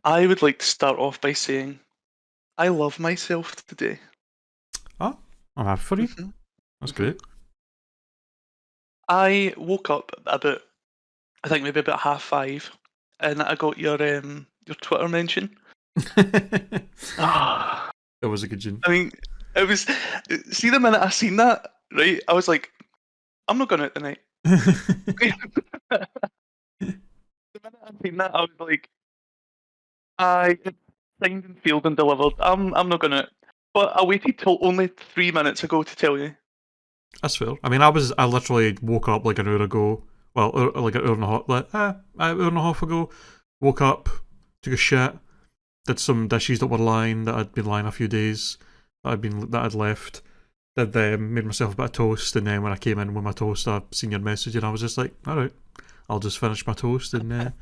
I would like to start off by saying I love myself today. Oh, I'm happy for you. hmm That's hmm great. I woke up about, I think maybe about 5:30, and I got your Twitter mention. Ah, That was a good gin. I mean, it was. See, the minute I seen that, right, I was like, I'm not going out tonight. The minute I seen that, I was like, it's signed and sealed and delivered. I'm not going out. But I waited till only 3 minutes ago to tell you. That's fair. I mean, I literally woke up like an hour ago. Well, like an hour and a half, an hour and a half ago. Woke up, took a shit, did some dishes that were lying that I'd been lying a few days that I'd left. Did them, made myself a bit of toast, and then when I came in with my toast, I seen your message, and I was just like, all right, I'll just finish my toast and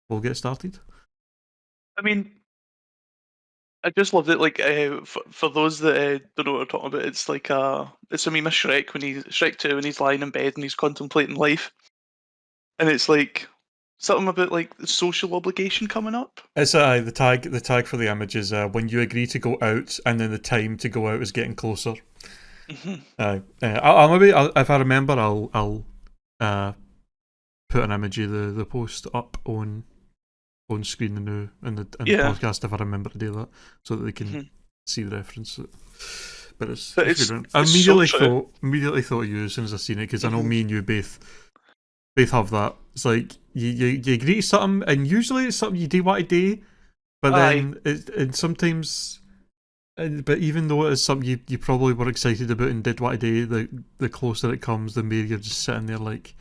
we'll get started. I mean, I just loved it. Like, for those that don't know what we're talking about, it's like it's a meme of Shrek when he's Shrek 2 when he's lying in bed and he's contemplating life, and it's like something about like the social obligation coming up. It's the tag for the image is when you agree to go out and then the time to go out is getting closer. hmm I'll maybe if I remember I'll uh, put an image of the post up on screen in the Yeah, podcast if I remember to do that so that they can hmm see the reference. But but it's a good one. I it's so true. immediately thought of you as soon as I seen it because I know hmm me and you both have that. It's like you agree to something and usually it's something you do want to do, but Aye, then and sometimes. But even though it is something you probably were excited about and did want to do, the closer it comes, the more you're just sitting there like,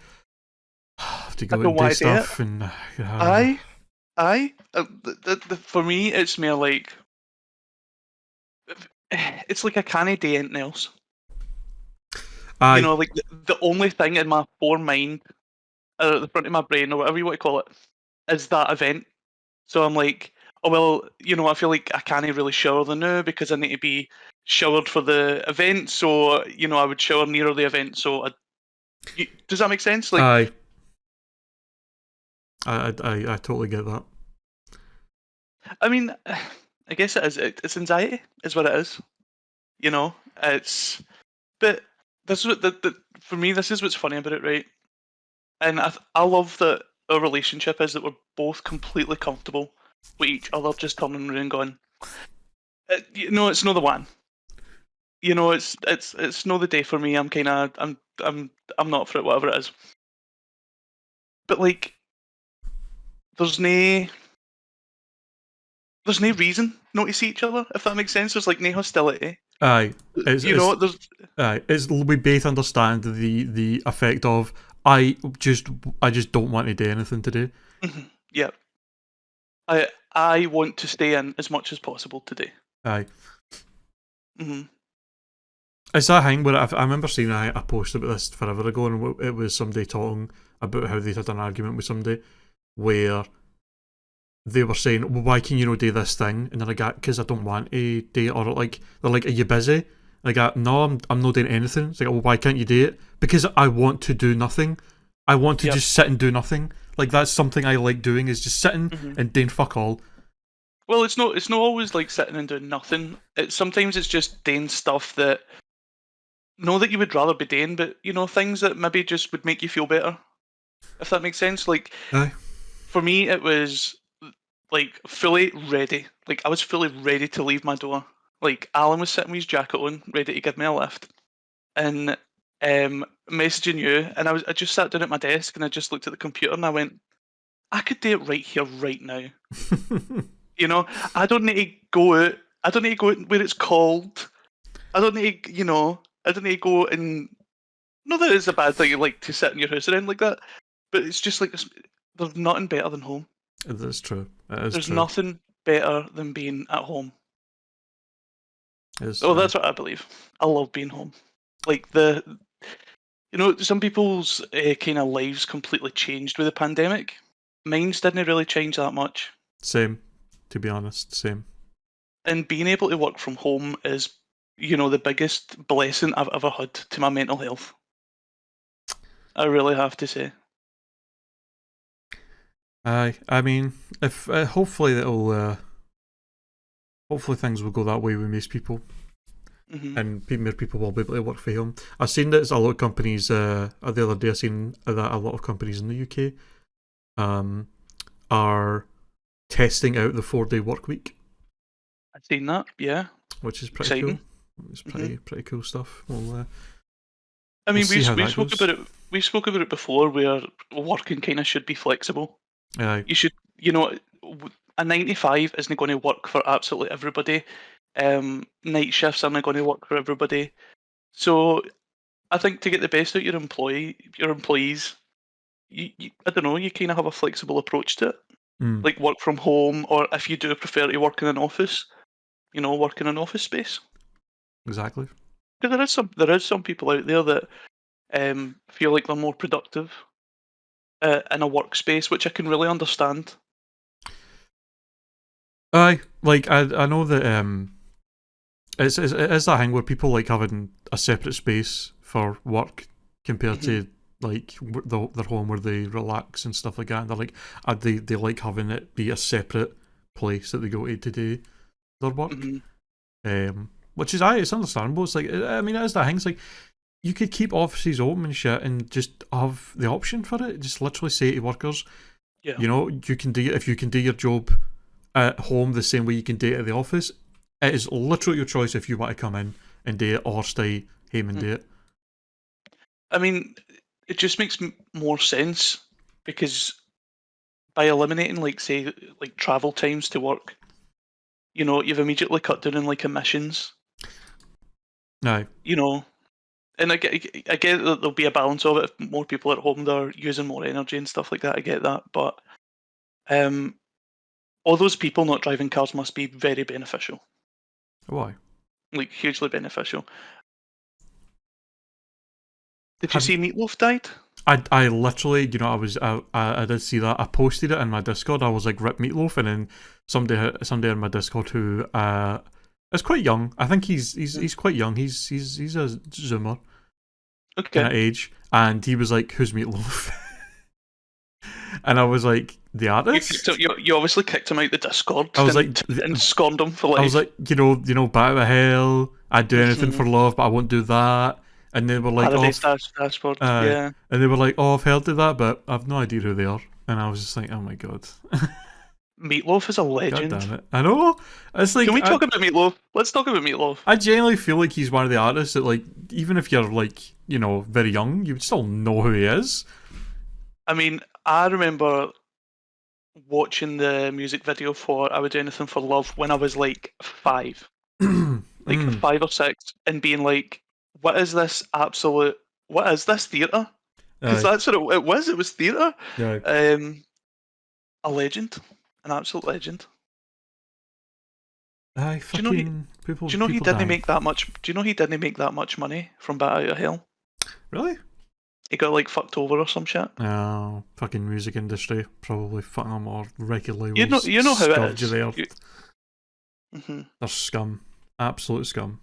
I have to I go out don't and do want to do it. stuff and Aye, aye. For me, it's more like it's like I can't do anything else. You aye, know, like the only thing in my foremind, at the front of my brain, or whatever you want to call it, is that event. So I'm like, oh well, I feel like I can't really shower the now because I need to be showered for the event. So I would shower nearer the event. So does that make sense? Like, aye. I totally get that. I mean, I guess it is. It's anxiety, is what it is. It's but this is what for me. This is what's funny about it, right? And I love that our relationship is that we're both completely comfortable with each other, just turning around and going, it's not the one. It's not the day for me. I'm not for it, whatever it is. But like, there's no there's no reason not to see each other, if that makes sense. There's like no hostility. Aye, it's You know, there's aye. It's we both understand the effect of just I just don't want to do anything today. yeah. I want to stay in as much as possible today. Aye. hmm It's that thing where I remember seeing a post about this forever ago, and it was somebody talking about how they had an argument with somebody where they were saying, "Well, why can you not do this thing?" And then I got, "Because I don't want to do it," or like they're like, "Are you busy?" And I got, "No, I'm not doing anything." It's like, "Well, why can't you do it?" Because I want to do nothing. I want to Yep. just sit and do nothing. Like that's something I like doing is just sitting hmm and doing fuck all. Well, it's not always like sitting and doing nothing. Sometimes it's just doing stuff that know that you would rather be doing, but things that maybe just would make you feel better, if that makes sense. Like Aye, for me, it was like fully ready. Like I was fully ready to leave my door. Like Alan was sitting with his jacket on, ready to give me a lift, and messaging you, and I just sat down at my desk and I just looked at the computer and I went, I could do it right here, right now. You know, I don't need to go out. I don't need to go out where it's cold. I don't need to, I don't need to go and. Not that it's a bad thing, like to sit in your house around like that, but it's just like there's nothing better than home. it is true. It is There's true. nothing better than being at home. It is. Oh, Aye. that's what I believe. I love being home. Like some people's kind of lives completely changed with the pandemic. Mine's didn't really change that much. Same. To be honest, same. And being able to work from home is, the biggest blessing I've ever had to my mental health. I really have to say. I mean, if hopefully it'll hopefully things will go that way with most people, and more people will be able to work for home. I've seen that a lot of companies. The other day I seen that a lot of companies in the UK, are testing out the 4-day work week. I've seen that, yeah. Which is pretty Exciting. cool. It's pretty cool stuff. We'll, I mean, we'll we spoke about it. We spoke about it before, where working kind of should be flexible. Aye. You should, a 9 to 5 isn't going to work for absolutely everybody. Night shifts aren't going to work for everybody. So I think to get the best out of your employees, I don't know, you kind of have a flexible approach to it. Like work from home, or if you do prefer to work in an office, work in an office space. Exactly. Because there is some people out there that feel like they're more productive in a workspace, which I can really understand. Aye, like I know that it is that thing where people like having a separate space for work compared to like their home where they relax and stuff like that. And they're like they like having it be a separate place that they go to do their work. Which is it's understandable. It's like, I mean, it is that thing. It's like you could keep offices open and shit and just have the option for it. Just literally say to workers, you can do if you can do your job at home the same way you can do it at the office. It is literally your choice if you want to come in and do it or stay home and do it. I mean, it just makes more sense because by eliminating, like, say, like travel times to work, you've immediately cut down on like emissions. No. And I get that there'll be a balance of it. If more people at home, they're using more energy and stuff like that. I get that, but all those people not driving cars must be very beneficial. Why? Like hugely beneficial. Did you see Meatloaf died? I literally, I did see that. I posted it in my Discord. I was like, "Rip Meatloaf," and then somebody in my Discord who is quite young. I think he's quite young. He's a Zoomer, kind of age, and he was like, "Who's Meatloaf?" And I was like, "The artist." You obviously kicked him out the Discord. I was like, and scorned him for life. I was like, back to hell. I'd do anything for love, but I won't do that. And they were like, Dashboard, yeah. And they were like, "Oh, I've heard of that, but I've no idea who they are." And I was just like, "Oh my god." Meatloaf is a legend. God damn it! I know. It's like, can we talk about Meatloaf? Let's talk about Meatloaf. I genuinely feel like he's one of the artists that, like, even if you're like, very young, you would still know who he is. I mean, I remember watching the music video for "I Would Do Anything for Love" when I was like 5, 5 or 6, and being like, what is this theatre? Because that's what it was. It was theatre. A legend, an absolute legend. Do you know he didn't make that much? Do you know he didn't make that much money from Bat Out of Hell? Really? He got like fucked over or some shit. Oh, fucking music industry probably fucking them or regularly. You know how it is. They're scum, absolute scum.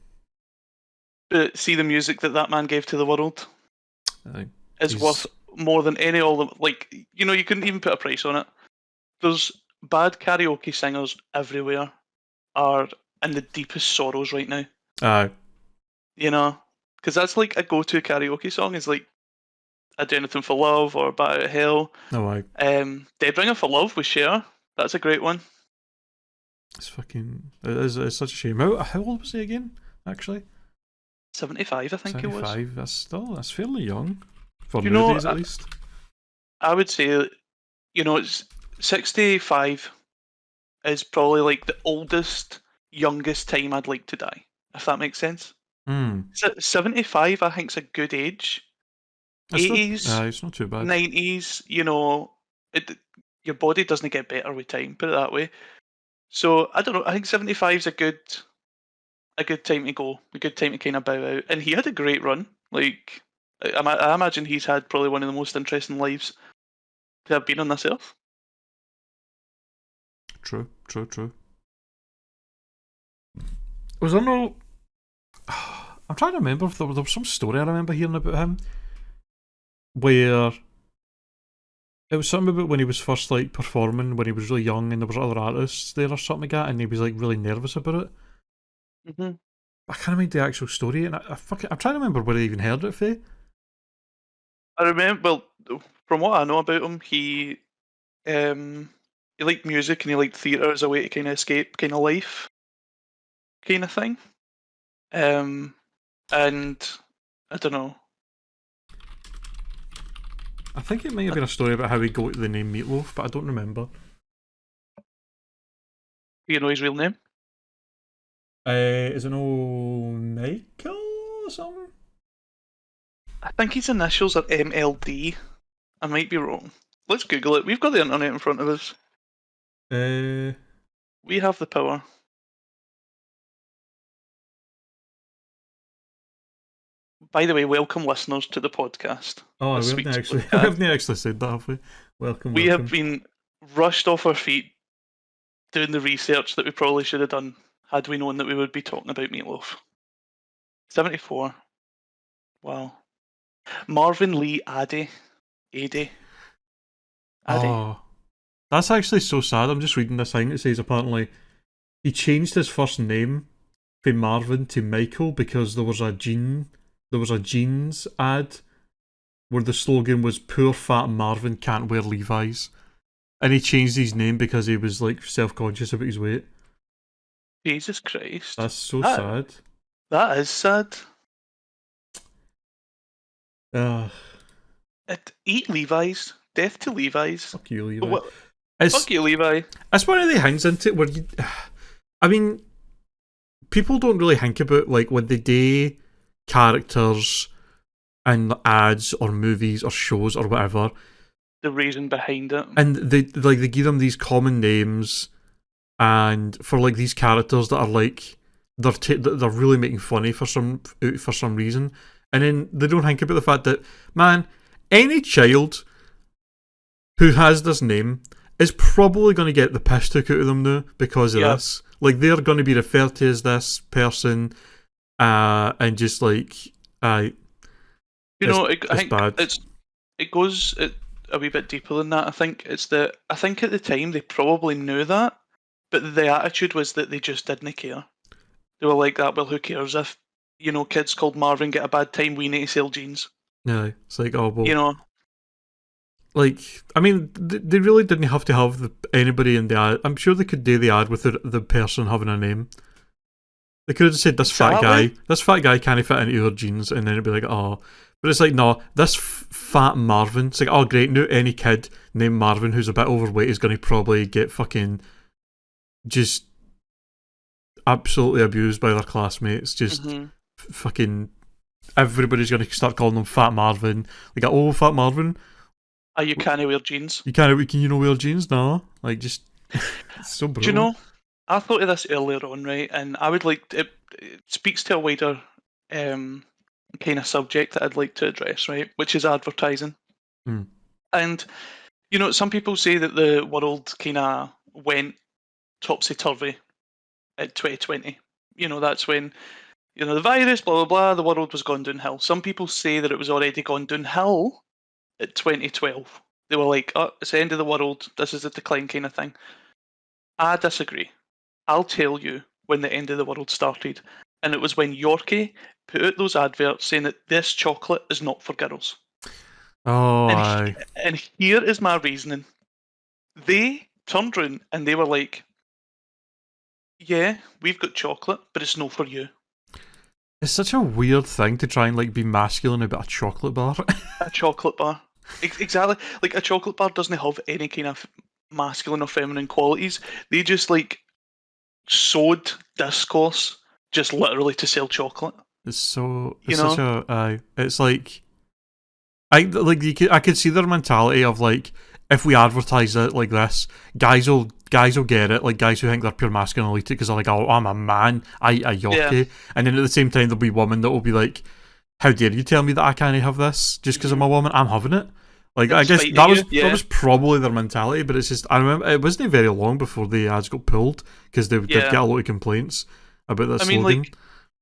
But see, the music that man gave to the world is worth more than all the, like, you couldn't even put a price on it. There's bad karaoke singers everywhere are in the deepest sorrows right now. Because that's like a go-to karaoke song is like "I'd Do Anything for Love" or "Bat Out of Hell." "Dead Ringer for Love" with Cher. That's a great one. It's it's such a shame. How old was he again? Actually, 75, I think 75. It was. That's fairly young for nowadays, at least. I would say, it's 65 is probably like the oldest, youngest time I'd like to die, if that makes sense. 75, I think, is a good age. 80s, it's not too bad. 90s, your body doesn't get better with time, put it that way. So I don't know. I think 75 is a good time to go, a good time to kind of bow out. And he had a great run. Like, I imagine he's had probably one of the most interesting lives to have been on this earth. True. Was there no... I'm trying to remember if there was some story I remember hearing about him where It was something about when he was first like performing when he was really young and there was other artists there or something like that, and he was like really nervous about it. Hmm. I can't remember the actual story, and I'm trying to remember where I even heard it from. I remember, well, from what I know about him, he liked music and he liked theatre as a way to kind of escape kind of life, kind of thing. And I don't know. I think it might have been a story about how he got the name Meatloaf, but I don't remember. You know his real name? Is it no Michael or something? I think his initials are MLD. I might be wrong. Let's Google it. We've got the internet in front of us. We have the power. By the way, welcome listeners to the podcast. Oh, we haven't actually said that, have we? Welcome. We have been rushed off our feet doing the research that we probably should have done had we known that we would be talking about Meatloaf. 74. Wow. Marvin Lee Addy. Addy. Oh, that's actually so sad. I'm just reading this thing. It says apparently he changed his first name from Marvin to Michael because there was a jeans ad where the slogan was "Poor fat Marvin can't wear Levi's," and he changed his name because he was like self-conscious about his weight. Jesus Christ. That's so sad. That is sad. Eat Levi's. Death to Levi's. Fuck you, Levi. Fuck you, Levi. That's one of the things, isn't it? Where I mean, people don't really think about like when they do characters in ads or movies or shows or whatever. The reason behind it. And they give them these common names, and for like these characters that are like they're really making funny for some reason, and then they don't think about the fact that, man, any child who has this name is probably going to get the piss took out of them now because of this. Like, they're going to be referred to as this person, and just like, I think bad. It goes a wee bit deeper than that. I think at the time they probably knew that, but the attitude was that they just didn't care. They were like that. Well, who cares if kids called Marvin get a bad time? We need to sell jeans. Yeah, it's like, oh well. Like, I mean, they really didn't have to have anybody in the ad. I'm sure they could do the ad with the person having a name. They could have just said, this fat guy can't fit into your jeans, and then it'd be like, oh. But it's like, no, this fat Marvin. It's like, oh great, now any kid named Marvin who's a bit overweight is going to probably get fucking just absolutely abused by their classmates. Just fucking everybody's going to start calling them Fat Marvin. Like, oh, Fat Marvin. You can't wear jeans. Can you wear jeans? No. Like, just, it's so brutal. Do you know, I thought of this earlier on, right? And I would like, it speaks to a wider kind of subject that I'd like to address, right? Which is advertising. And, some people say that the world kind of went topsy-turvy at 2020. That's when, the virus, blah, blah, blah, the world was gone downhill. Some people say that it was already gone downhill at 2012. They were like, oh, it's the end of the world, this is a decline kind of thing. I disagree. I'll tell you when the end of the world started. And it was when Yorkie put out those adverts saying that this chocolate is not for girls. Oh, and here is my reasoning. They turned around and they were like, yeah, we've got chocolate, but it's not for you. It's such a weird thing to try and like be masculine about a chocolate bar. A chocolate bar. Exactly. Like, a chocolate bar doesn't have any kind of masculine or feminine qualities. They just like sowed discourse just literally to sell chocolate. It's such a it's like I could see their mentality of like, if we advertise it like this, guys will get it, like guys who think they're pure masculine elite because they're like, oh, I'm a man, I Yorkie, and then at the same time there'll be women that will be like, how dare you tell me that I can't have this just because I'm a woman? I'm having it. Like, I guess that was probably their mentality, but it's just, I remember it wasn't very long before the ads got pulled because they did get a lot of complaints about that slogan. Mean, like,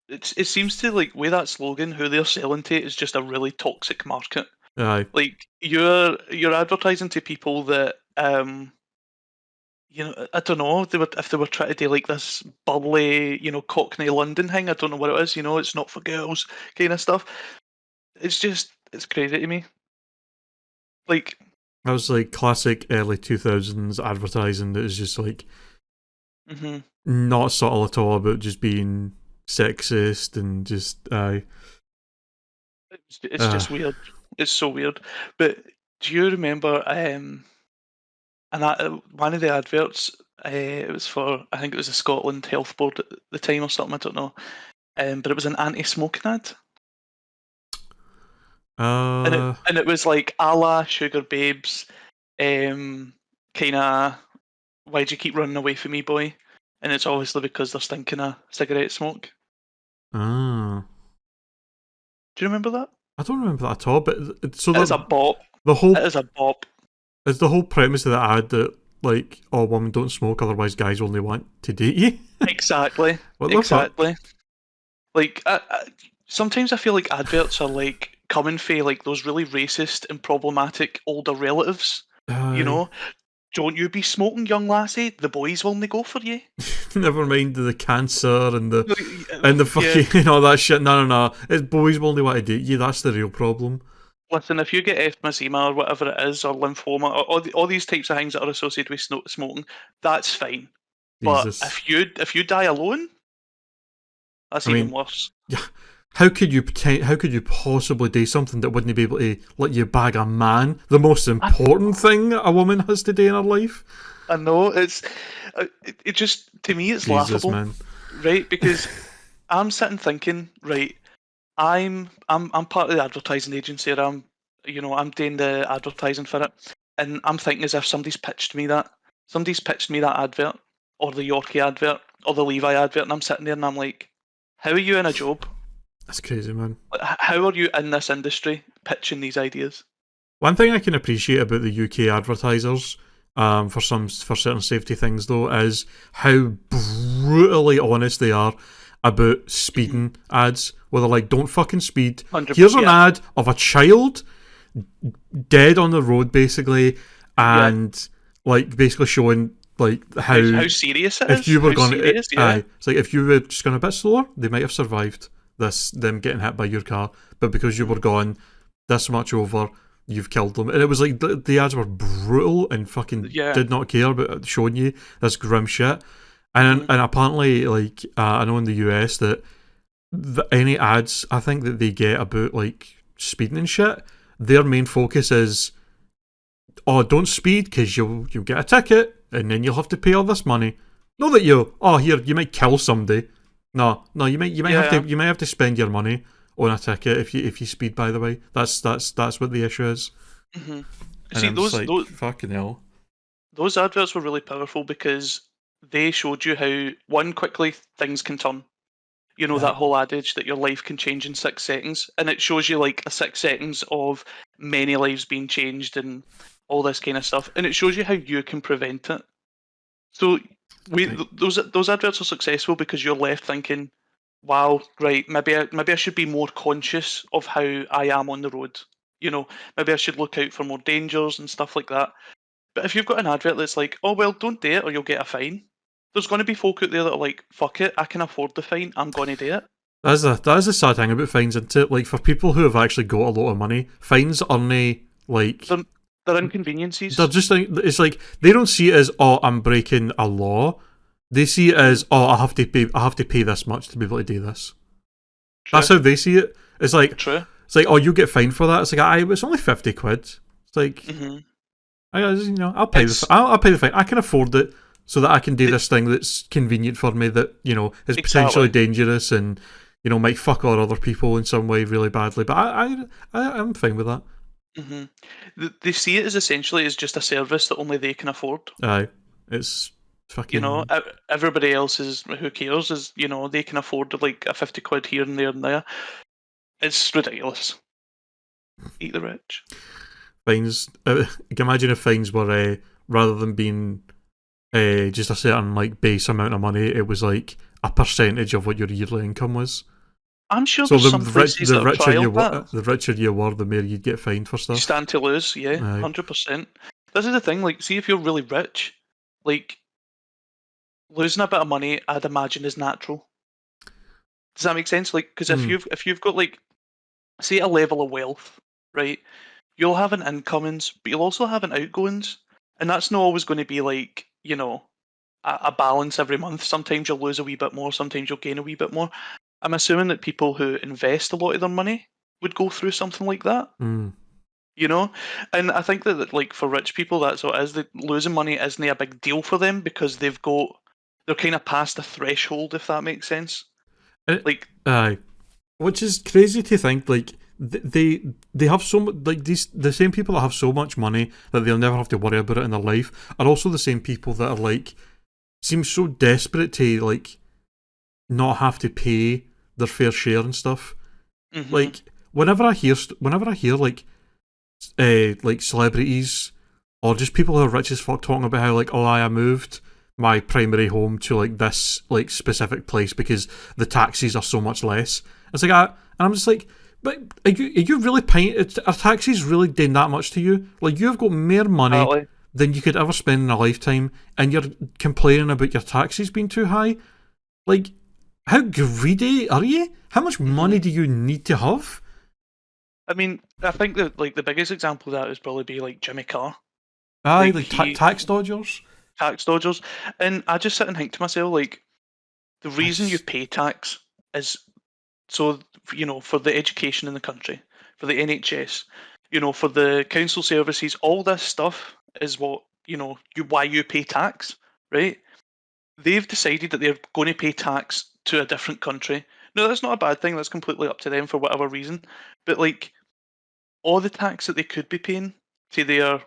it seems to, like, with that slogan, who they're selling to is just a really toxic market. Aye. Like you're advertising to people that I don't know, if they were trying to do like this bubbly, Cockney London thing. I don't know what it is. It's not for girls kind of stuff. It's crazy to me. Like, That was like classic early 2000s advertising that was just like hmm not subtle at all about just being sexist and just it's just weird. It's so weird. But do you remember? One of the adverts, it was for, I think it was the Scotland Health Board at the time or something. I don't know. But it was an anti-smoking ad, and it uh and it was like a la Sugar Babes, kind of, why'd you keep running away from me, boy? And it's obviously because they're stinking of cigarette smoke. ah. Do you remember that? I don't remember that at all, but so It is a bop. the whole It is a bop. is the whole premise of the ad that like, oh, women don't smoke, otherwise guys only want to date you. Exactly. What the fuck? Exactly. Like, sometimes I feel like adverts are like coming for like those really racist and problematic older relatives. You know, don't you be smoking, young lassie? The boys will only go for you. Never mind the cancer and the Yeah. fucking and all that shit. No. It's boys will only want to date you. That's the real problem. Listen, if you get emphysema or whatever it is, or lymphoma, or all these types of things that are associated with smoking, that's fine. But Jesus. if you die alone, that's I even mean, worse. yeah. How could you possibly do something that wouldn't be able to let you bag a man? The most important thing a woman has to do in her life. I know it just, to me it's Jesus, laughable, man. right? Because I'm sitting thinking, right, I'm part of the advertising agency, and I'm doing the advertising for it, and I'm thinking as if somebody's pitched me that advert, or the Yorkie advert, or the Levi advert, and I'm sitting there and I'm like, how are you in a job? That's crazy, man. How are you in this industry pitching these ideas? One thing I can appreciate about the UK advertisers, for certain safety things though, is how brutally honest they are about speeding ads. Where they're like, "Don't fucking speed." 100%, Here's an yeah. ad of a child dead on the road, basically, and like basically showing like How serious it if is? you were How going, serious? Yeah. it's like if you were just going a bit slower, they might have survived them getting hit by your car, but because you were gone this much over, you've killed them. And it was like the ads were brutal and fucking Yeah. did not care about showing you this grim shit. And apparently, like I know in the US that any ads I think that they get about like speeding and shit, their main focus is, oh, don't speed because you'll get a ticket and then you'll have to pay all this money. Not that you might kill somebody. No, you might have to spend your money on a ticket if you speed. By the way, that's what the issue is. Mm-hmm. And See, I'm just like, fucking hell. those adverts were really powerful because they showed you how, one, quickly things can turn. You know, that whole adage that your life can change in 6 seconds, and it shows you like a 6 seconds of many lives being changed and all this kind of stuff, and it shows you how you can prevent it. So those adverts are successful because you're left thinking, wow, right, maybe I should be more conscious of how I am on the road. Maybe I should look out for more dangers and stuff like that. But if you've got an advert that's like, oh well, don't do it or you'll get a fine, there's going to be folk out there that are like, fuck it, I can afford the fine, I'm going to do it. That is the sad thing about fines, isn't it? Like, for people who have actually got a lot of money, fines aren't like, they're inconveniences. they're just like, it's like they don't see it as, oh, I'm breaking a law. They see it as, oh, I have to pay this much to be able to do this. True. That's how they see it. It's like, True. It's like, oh, you get fined for that. It's like, it's only 50 quid. It's like, I'll pay I'll pay the fine. I can afford it so that I can do this thing that's convenient for me, that is potentially dangerous and might fuck all other people in some way really badly. But I'm fine with that. Mm-hmm. They see it as essentially as just a service that only they can afford. Aye, it's fucking. Everybody else is, who cares? Is they can afford like a 50 quid here and there and there. It's ridiculous. Eat the rich. Fines. Imagine if fines were rather than being just a certain like base amount of money, it was like a percentage of what your yearly income was. I'm sure So there's some places that have trialled that. the richer you were, the more you'd get fined for You stuff. stand to lose, yeah, Aye. 100%. This is the thing, like, see if you're really rich, like, losing a bit of money, I'd imagine, is natural. Does that make sense? Like, because Hmm. if you've got like, say, a level of wealth, right? You'll have an incomings, but you'll also have an outgoings, and that's not always going to be like, a balance every month. Sometimes you'll lose a wee bit more, sometimes you'll gain a wee bit more. I'm assuming that people who invest a lot of their money would go through something like that, Hmm. you know? And I think that, like, for rich people, that's what it is. That losing money isn't a big deal for them because they're kind of past the threshold, if that makes sense. Like, Aye. Which is crazy to think, like, they have so much, like, the same people that have so much money that they'll never have to worry about it in their life are also the same people that are, like, seem so desperate to, like, not have to pay their fair share and stuff. hmm Like, whenever I hear like celebrities or just people who are rich as fuck talking about how, like, oh, I moved my primary home to, like, this, like, specific place because the taxes are so much less. It's like, and I'm just like, but are you really paying? Are taxes really doing that much to you? Like, you've got more money exactly. than you could ever spend in a lifetime, and you're complaining about your taxes being too high. Like, how greedy are you? How much hmm money do you need to have? I mean, I think that, like, the biggest example of that would probably be like Jimmy Carr. Aye, Like, like he tax dodgers. tax dodgers, and I just sit and think to myself, like, the I reason you just, pay tax is so, for the education in the country, for the NHS, for the council services, all this stuff is what why you pay tax, right? They've decided that they're going to pay tax to a different country. No, that's not a bad thing. That's completely up to them for whatever reason. But, like, all the tax that they could be paying to their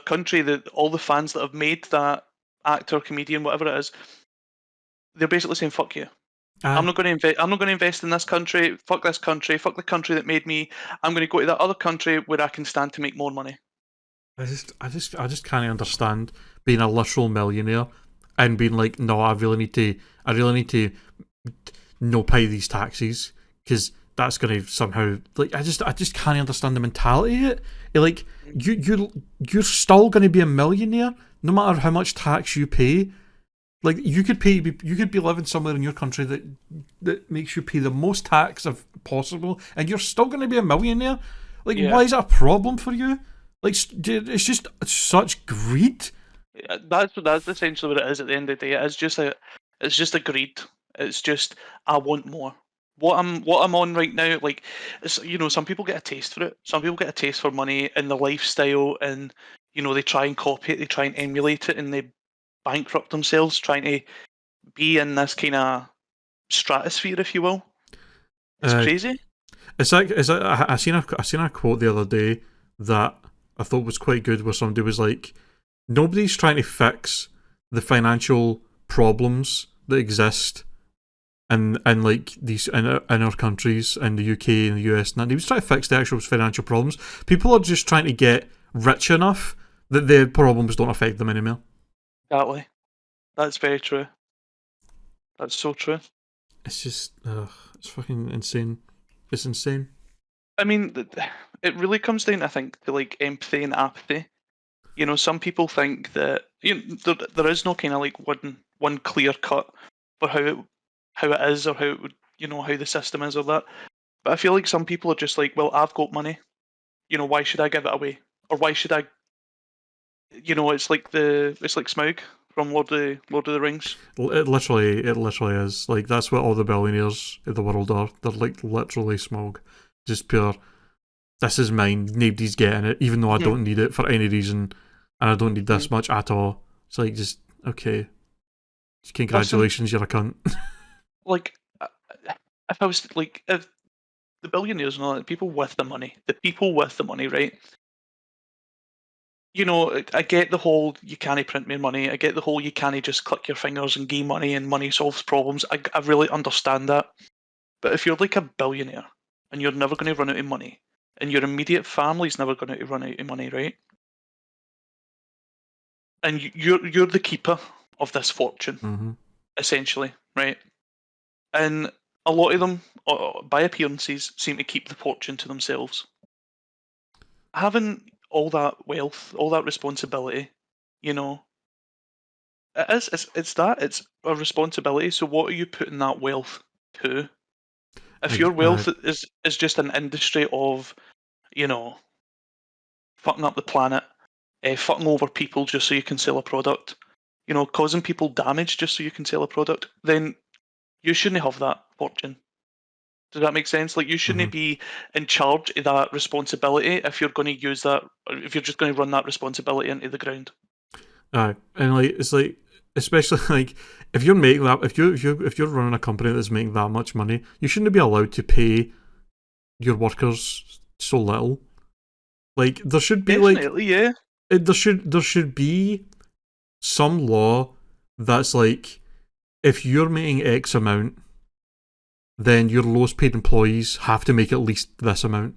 country, that all the fans that have made that actor, comedian, whatever it is, they're basically saying fuck you. I'm aye. not going to invest. I'm not going to invest in this country. Fuck this country. Fuck the country that made me. I'm going to go to that other country where I can stand to make more money. I just can't understand being a literal millionaire and being like, no, I really need to no pay these taxes because that's going to somehow, like, I just can't understand the mentality of it. Like, you're still going to be a millionaire no matter how much tax you pay. Like, you could be living somewhere in your country that makes you pay the most tax of possible, and you're still going to be a millionaire. Like, why Yeah, is that a problem for you? Like, it's just such greed. that's essentially what it is. At the end of the day, it's just a greed. It's just, I want more. What I'm on right now, like, some people get a taste for it. Some people get a taste for money and the lifestyle, and they try and copy it, they try and emulate it, and they bankrupt themselves trying to be in this kind of stratosphere, if you will. It's Uh, crazy. I seen a quote the other day that I thought was quite good, where somebody was like, nobody's trying to fix the financial problems that exist in like these in our countries, in the UK and the US, and that. He was trying to fix the actual financial problems. People are just trying to get rich enough that their problems don't affect them anymore. Exactly. That's very true. That's so true. It's just, it's fucking insane. It's insane. I mean, it really comes down, I think, to like empathy and apathy. Some people think that there is no kind of like one clear cut for how it is, or how it would, how the system is, or that. But I feel like some people are just like, well, I've got money. Why should I give it away? Or why should I? It's like Smaug from Lord of the Rings. It literally is. Like, that's what all the billionaires in the world are. They're like literally smog. Just pure, this is mine, nobody's getting it, even though I Mhm, don't need it for any reason, and I don't need mhm. this much at all. It's like, just, okay, Listen, congratulations, you're a cunt. like, if I was like, if the billionaires and all that, the people with the money, right? I get the whole you can't print more money. I get the whole you can't just click your fingers and gain money and money solves problems. I really understand that. But if you're like a billionaire and you're never going to run out of money, and your immediate family's never going to run out of money, right? And you're the keeper of this fortune, Mm-hmm. essentially, right? And a lot of them, by appearances, seem to keep the fortune to themselves. Having all that wealth, all that responsibility, you know, it's a responsibility. So what are you putting that wealth to? If your wealth is just an industry of, you know, fucking up the planet, fucking over people just so you can sell a product, you know, causing people damage just so you can sell a product, then you shouldn't have that fortune. Does that make sense? Like, you shouldn't be in charge of that responsibility if you're going to use that, or if you're just going to run that responsibility into the ground. Aye, and like it's like, especially like if you're making that, if you're running a company that's making that much money, you shouldn't be allowed to pay your workers so little. Like there should be Definitely, there should be some law that's like, if you're making X amount, then your lowest paid employees have to make at least this amount.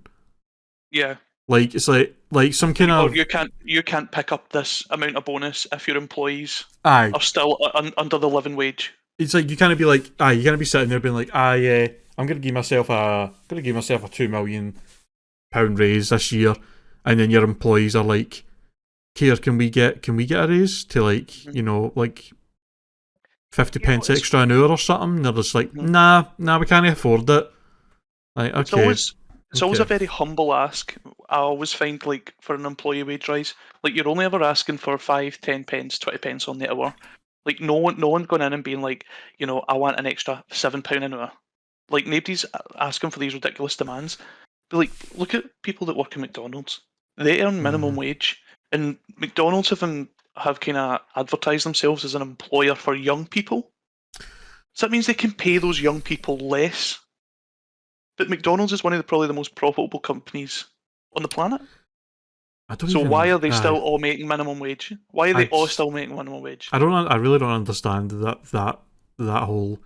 Yeah. Like it's like some kind of, you can't pick up this amount of bonus if your employees aye, are still under the living wage. It's like you can't be like, you can't be sitting there being like, yeah, I'm gonna give myself a £2 million raise this year, and then your employees are like, Kier, can we get a raise to like, you know, like 50 pence extra an hour or something? And they're just like, nah, we can't afford it. Like, okay. It's always a very humble ask. I always find, like, for an employee wage rise, like, you're only ever asking for 5, 10 pence, 20 pence on the hour. Like, no one going in and being like, you know, I want an extra £7 an hour. Like, nobody's asking for these ridiculous demands. But like, look at people that work in McDonald's. They earn minimum wage, and McDonald's have kind of advertised themselves as an employer for young people. So that means they can pay those young people less. But McDonald's is one of probably the most profitable companies on the planet. So why are they still all making minimum wage? Why are they all still making minimum wage? I really don't understand that whole,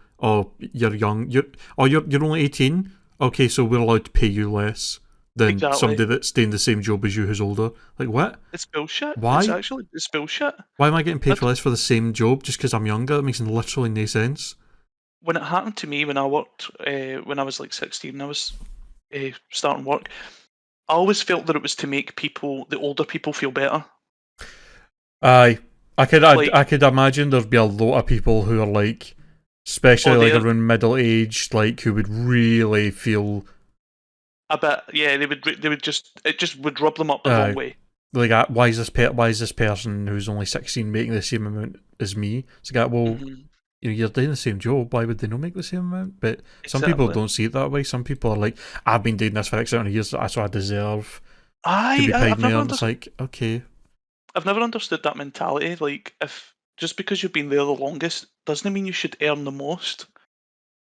you're young, you're only 18. Okay, so we're allowed to pay you less than somebody that's staying the same job as you who's older. Like, what? It's bullshit. Why? It's bullshit. Why am I getting paid less for the same job just because I'm younger? It makes literally no sense. When it happened to me when I worked, when I was like 16, I was starting work, I always felt that it was to make the older people feel better. Aye. I could imagine there'd be a lot of people who are like, especially like around middle aged, like who would really feel a bit. Yeah, they would just, it just would rub them up the wrong way. Like, why is this person who's only 16 making the same amount as me? It's like, well, you know, you're doing the same job. Why would they not make the same amount? But some people don't see it that way. Some people are like, I've been doing this for X amount of years, so I deserve to be paid more. And it's like, okay. I've never understood that mentality. Like, if just because you've been there the longest doesn't mean you should earn the most.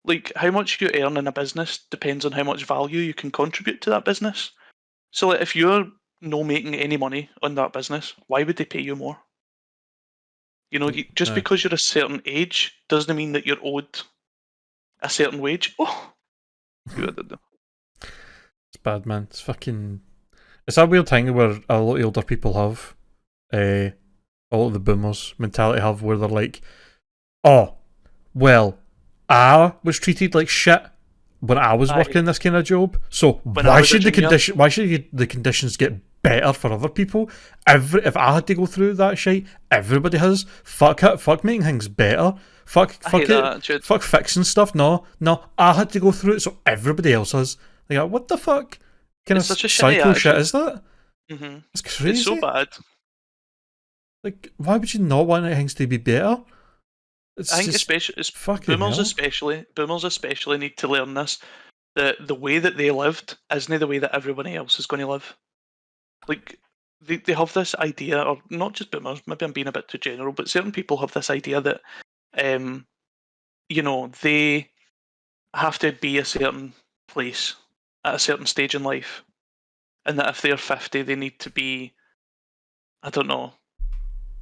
Like, how much you earn in a business depends on how much value you can contribute to that business. So, like, if you're not making any money on that business, why would they pay you more? You know, just because you're a certain age doesn't mean that you're owed a certain wage. Oh, it's bad, man. It's fucking. It's that weird thing where a lot of older people have, a lot of the boomers mentality have, where they're like, oh, well, I was treated like shit when I was working this kind of job, so why should the conditions get better for other people? If I had to go through that shit, everybody has. Fuck it. Fuck making things better. Fuck fixing stuff. No, I had to go through it, so everybody else has. Like, what the fuck kind of psycho shit is that? It's crazy. It's so bad. Like, why would you not want things to be better? I think boomers especially need to learn this. The way that they lived isn't the way that everybody else is going to live. Like, they have this idea, or not just boomers, maybe I'm being a bit too general, but certain people have this idea that, you know, they have to be a certain place at a certain stage in life, and that if they're 50, they need to be, I don't know,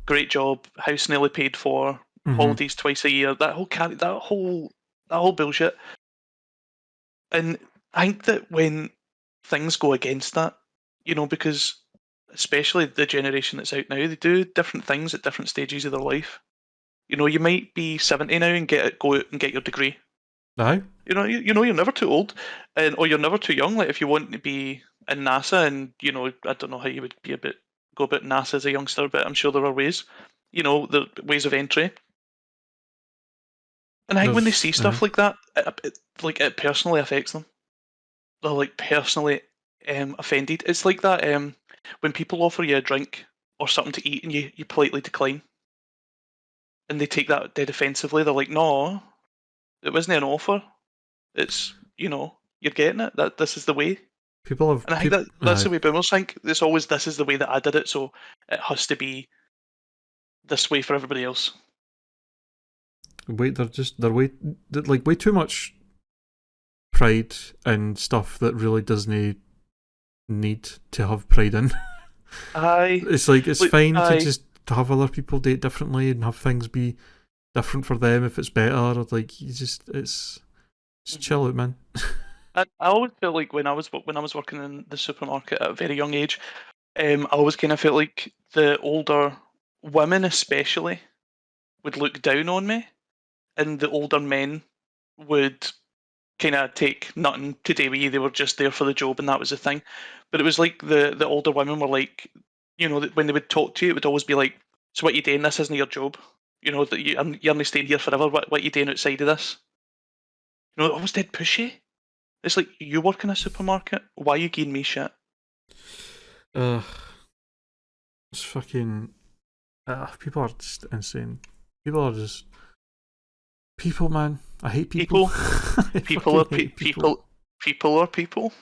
great job, house nearly paid for, holidays twice a year, that whole bullshit. And I think that when things go against that, you know, because especially the generation that's out now, they do different things at different stages of their life. You know, you might be 70 now and go out and get your degree. Aye. You're never too old, or you're never too young. Like if you want to be in NASA, and I don't know how you would go about NASA as a youngster, but I'm sure there are ways. The ways of entry. And I think when they see stuff like that, it personally affects them. They're like personally offended. It's like that when people offer you a drink or something to eat and you politely decline, and they take that dead offensively. They're like, no, it wasn't an offer. It's you're getting it. That this is the way. People have, and I think that's the way boomers think. It's always this is the way that I did it, so it has to be this way for everybody else. Wait, they're way too much pride in stuff that really doesn't need to have pride in. Aye. It's like it's fine to just to have other people date differently and have things be different for them if it's better. Or like you just chill out, man. I always felt like when I was working in the supermarket at a very young age, I always kind of felt like the older women, especially, would look down on me, and the older men would kind of take nothing to do with you. They were just there for the job, and that was the thing. But it was like the older women were like, when they would talk to you, it would always be like, "So what you doing? This isn't your job. That you're only staying here forever. What you doing outside of this?" It always did pushy. It's like, you work in a supermarket. Why are you giving me shit? It's fucking. People are just insane. People are just. People, man. I hate people. People are people. People are people.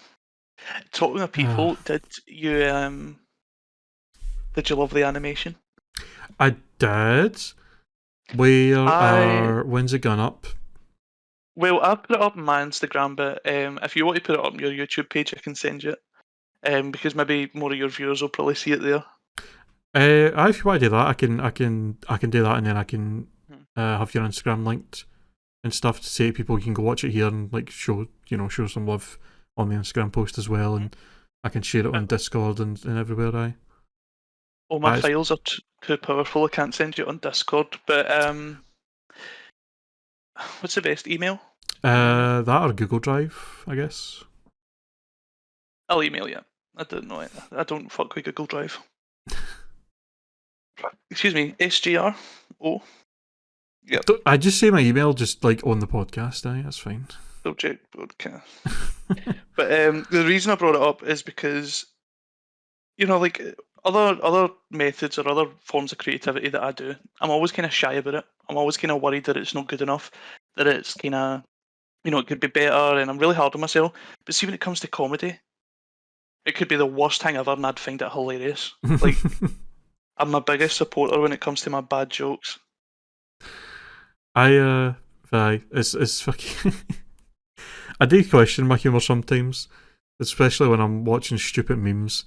Talking of people, did you love the animation? I did. When's it gone up? Well, I put it up on my Instagram, but if you want to put it up on your YouTube page, I can send you it. Because maybe more of your viewers will probably see it there. If you want to do that, I can do that, and then I can have your Instagram linked and stuff to say to people you can go watch it here and like show some love on the Instagram post as well, and I can share it on Discord and everywhere. All my files are too powerful. I can't send you it on Discord, but what's the best email? That or Google Drive, I guess. I'll email you. I don't know it. I don't fuck with Google Drive. Excuse me, SGR. Oh. Yep. I just say my email just like on the podcast, that's fine. Subject podcast. But the reason I brought it up is because, like other methods or other forms of creativity that I do, I'm always kind of shy about it. I'm always kind of worried that it's not good enough, that it's kind of, it could be better, and I'm really hard on myself. But see, when it comes to comedy, it could be the worst thing ever, and I'd find it hilarious. Like, I'm my biggest supporter when it comes to my bad jokes. It's fucking. I do question my humour sometimes, especially when I'm watching stupid memes.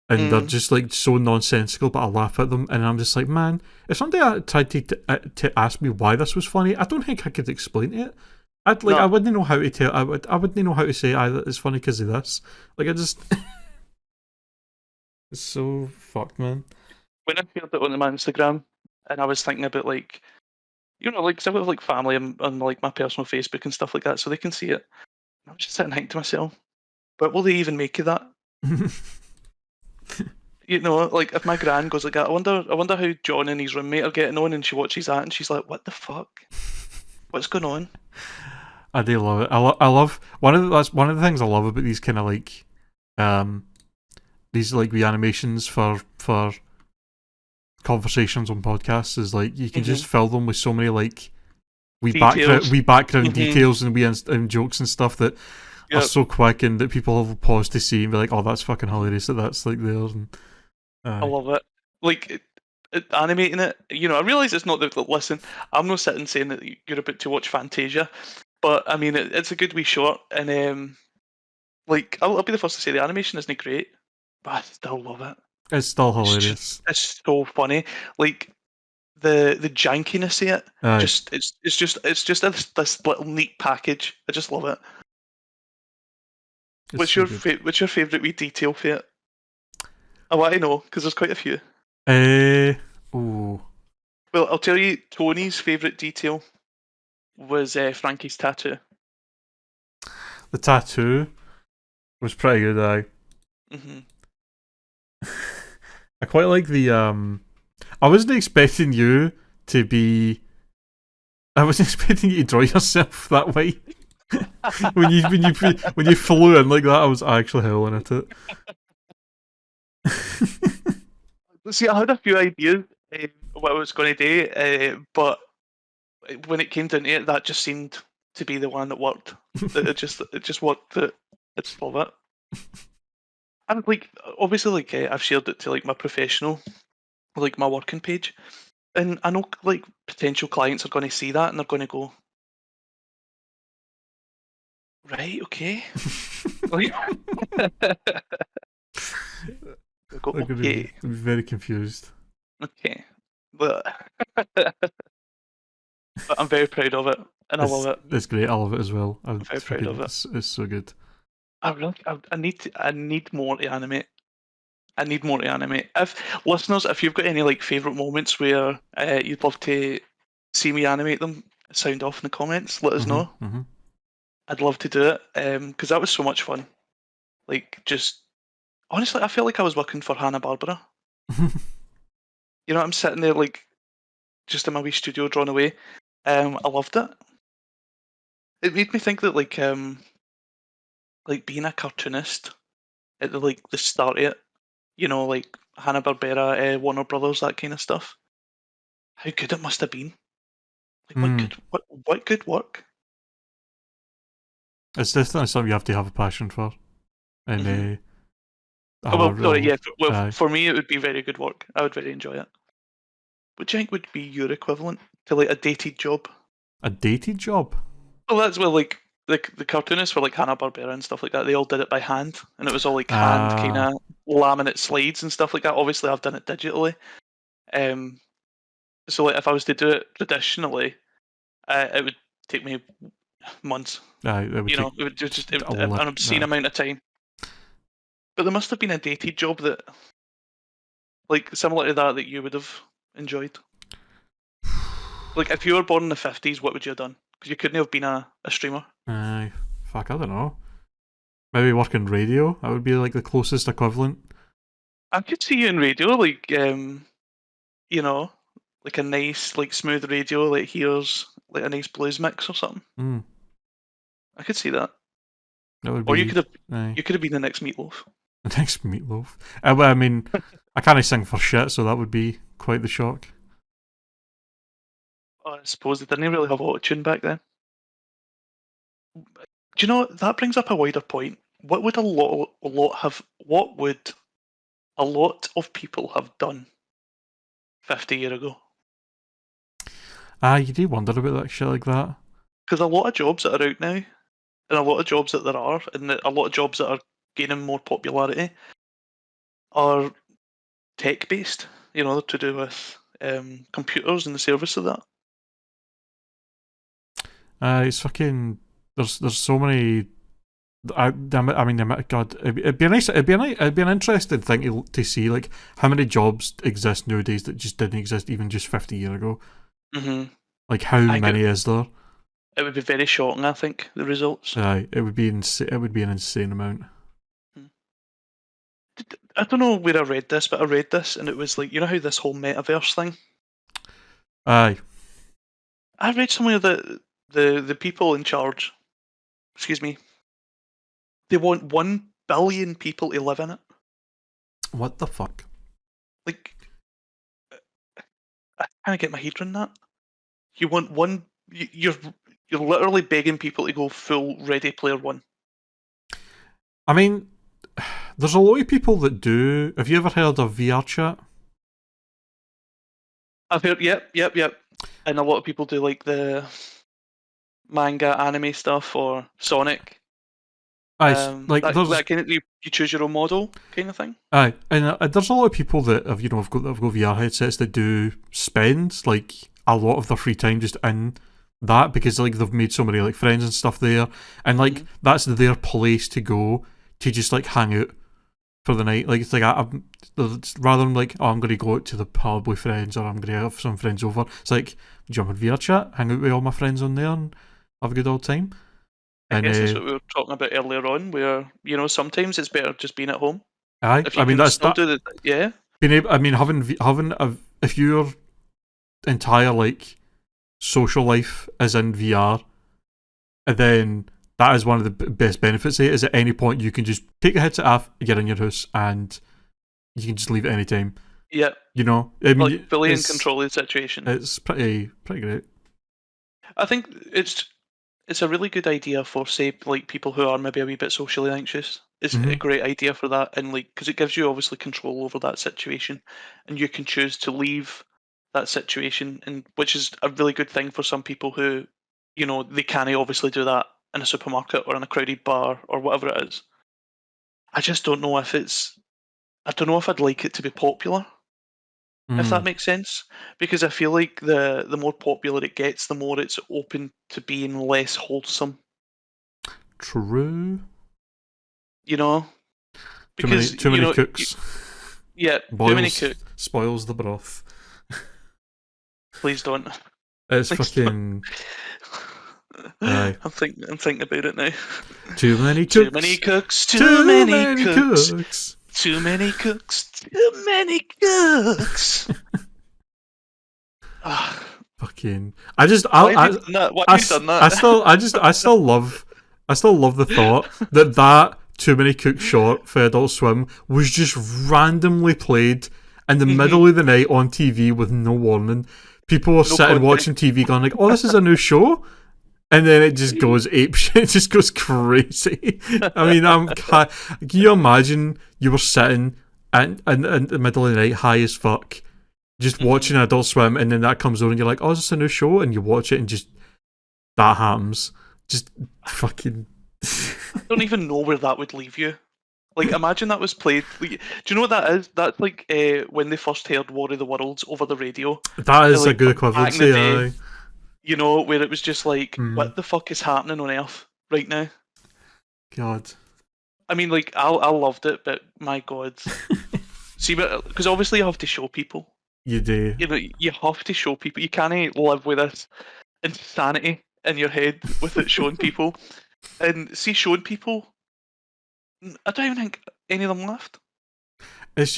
And they're just like so nonsensical, but I laugh at them, and I'm just like, man, if somebody tried to ask me why this was funny, I don't think I could explain it. I wouldn't know how to tell. I wouldn't know how to say it's funny because of this. Like I just, it's so fucked, man. When I shared it on my Instagram, and I was thinking about like, because I've got like family and like my personal Facebook and stuff like that, so they can see it. And I was just sitting thinking to myself, but will they even make of that? Like if my gran goes like that, I wonder how John and his roommate are getting on, and she watches that and she's like, what the fuck? What's going on? I do love it. I love one of the things I love about these kind of like these like reanimations for conversations on podcasts is like you can just fill them with so many like wee background details and and jokes and stuff that are so quick and that people will pause to see and be like, oh, that's fucking hilarious that's like there. And I love it. Like animating it, I realise it's not the listen. I'm not sitting saying that you're about to watch Fantasia, but I mean it's a good wee short, and like I'll be the first to say the animation isn't great, but I still love it. It's still hilarious. It's so funny. Like the jankiness of it. It's just this little neat package. I just love it. What's your favourite wee detail for it? I want to know because there's quite a few. Ooh. Well, I'll tell you. Tony's favourite detail was Frankie's tattoo. the tattoo was pretty good. Mhm. I quite like the I wasn't expecting you to be. I wasn't expecting you to draw yourself that way. when you flew in like that, I was actually howling at it. See, I had a few ideas what I was going to do, but when it came down to it, that just seemed to be the one that worked. it just worked. It's love it. And like, obviously, like I've shared it to like my professional, like my working page, and I know like potential clients are going to see that and they're going to go, right, okay. Like, they go, They're gonna be okay, very confused. okay, but I'm very proud of it, and I love it. It's great. I love it as well. I'm very proud of it. It's so good. I need more to animate. I need more to animate. If listeners, if you've got any like favorite moments where you'd love to see me animate them, sound off in the comments. Let us know. Mm-hmm. I'd love to do it because that was so much fun. Like, just honestly, I feel like I was working for Hanna-Barbera. You know, I'm sitting there like just in my wee studio drawn away. I loved it. It made me think that like being a cartoonist at the start of it, you know, like Hanna-Barbera, Warner Brothers, that kind of stuff. How good it must have been. Like what good work. It's definitely something you have to have a passion for. And For me, it would be very good work. I would very enjoy it. What do you think would be your equivalent to like a dated job? A dated job? Well, that's where like the cartoonists were like Hanna-Barbera and stuff like that. They all did it by hand, and it was all like hand kind of laminate slides and stuff like that. Obviously, I've done it digitally. So like if I was to do it traditionally, it would take me months. It would just an obscene amount of time. But there must have been a dated job that, like, similar to that you would have enjoyed. Like, if you were born in the 50s, what would you have done? Because you couldn't have been a streamer. Fuck, I don't know. Maybe work in radio? That would be like the closest equivalent. I could see you in radio, like, you know, like a nice, like, smooth radio, like here's like a nice blues mix or something. I could see that. That would be. Or you could have been the next Meatloaf. The next Meatloaf. I mean, I can't sing for shit, so that would be quite the shock. I suppose they didn't really have auto-tune back then. Do you know, that brings up a wider point. What would a lot of people have done 50 years ago? You do wonder about that shit like that. Because a lot of jobs that are out now, and a lot of jobs that there are, and a lot of jobs that are gaining more popularity are tech-based, you know, to do with computers and the service of that. It's fucking. There's so many. God, it'd be an interesting thing to see, like how many jobs exist nowadays that just didn't exist even just 50 years ago. Mm-hmm. Like how many is there? It would be very shocking, I think, the results. It would be It would be an insane amount. I don't know where I read this, but I read this and it was like, you know how this whole metaverse thing? Aye. I read somewhere that the people in charge, excuse me, they want 1 billion people to live in it. What the fuck? Like, I can't get my head around that. You want you're literally begging people to go full Ready Player One. I mean, there's a lot of people that do. Have you ever heard of VR chat? I've heard, yep. And a lot of people do like the manga anime stuff or Sonic. Like that kind of, you choose your own model kind of thing. Aye, and there's a lot of people that have have got VR headsets that do spend like a lot of their free time just in that because like they've made so many like friends and stuff there, and like that's their place to go to just like hang out for the night. Like it's like rather than like, oh, I'm going to go out to the pub with friends or I'm going to have some friends over. It's like jump on VR chat, hang out with all my friends on there, and have a good old time. I And guess that's what we were talking about earlier on, where sometimes it's better just being at home. aye, If you I mean can still do yeah. Being able, I mean, if your entire like social life is in VR, and then that is one of the best benefits. Is at any point you can just take a headset off, get in your house, and you can just leave at any time. Yeah. I mean, like fully in control of the situation. It's pretty great. I think it's a really good idea for, say, like people who are maybe a wee bit socially anxious. It's a great idea for that, and like because it gives you obviously control over that situation, and you can choose to leave that situation, and which is a really good thing for some people who, they can't obviously do that in a supermarket or in a crowded bar or whatever it is. I just don't know if I don't know if I'd like it to be popular, if that makes sense. Because I feel like the more popular it gets, the more it's open to being less wholesome. True. Because too many cooks. Yeah, too many cooks. Spoils the broth. Please don't. It's Please fucking. I'm thinking about it now. Too many cooks. Too many cooks. Too many cooks. Too many cooks. Too many cooks. Fucking. Why have you done that? I still love the thought that Too Many Cooks short for Adult Swim was just randomly played in the middle of the night on TV with no warning. People were sitting watching TV going like, "Oh, this is a new show," and then it just goes apeshit. It just goes crazy. I mean, can you imagine you were sitting in the middle of the night, high as fuck, just watching Adult Swim, and then that comes on, and you're like, "Oh, is this a new show?" And you watch it, and just that happens. Just fucking. I don't even know where that would leave you. Like, imagine that was played. Like, do you know what that is? That's like when they first heard War of the Worlds over the radio. That is a good equivalency, where it was just like, what the fuck is happening on Earth right now? God. I mean, like, I loved it, but my God. See, because obviously you have to show people. You do. You have to show people. You can't live with this insanity in your head with it showing people. And see, showing people, I don't even think any of them laughed. It's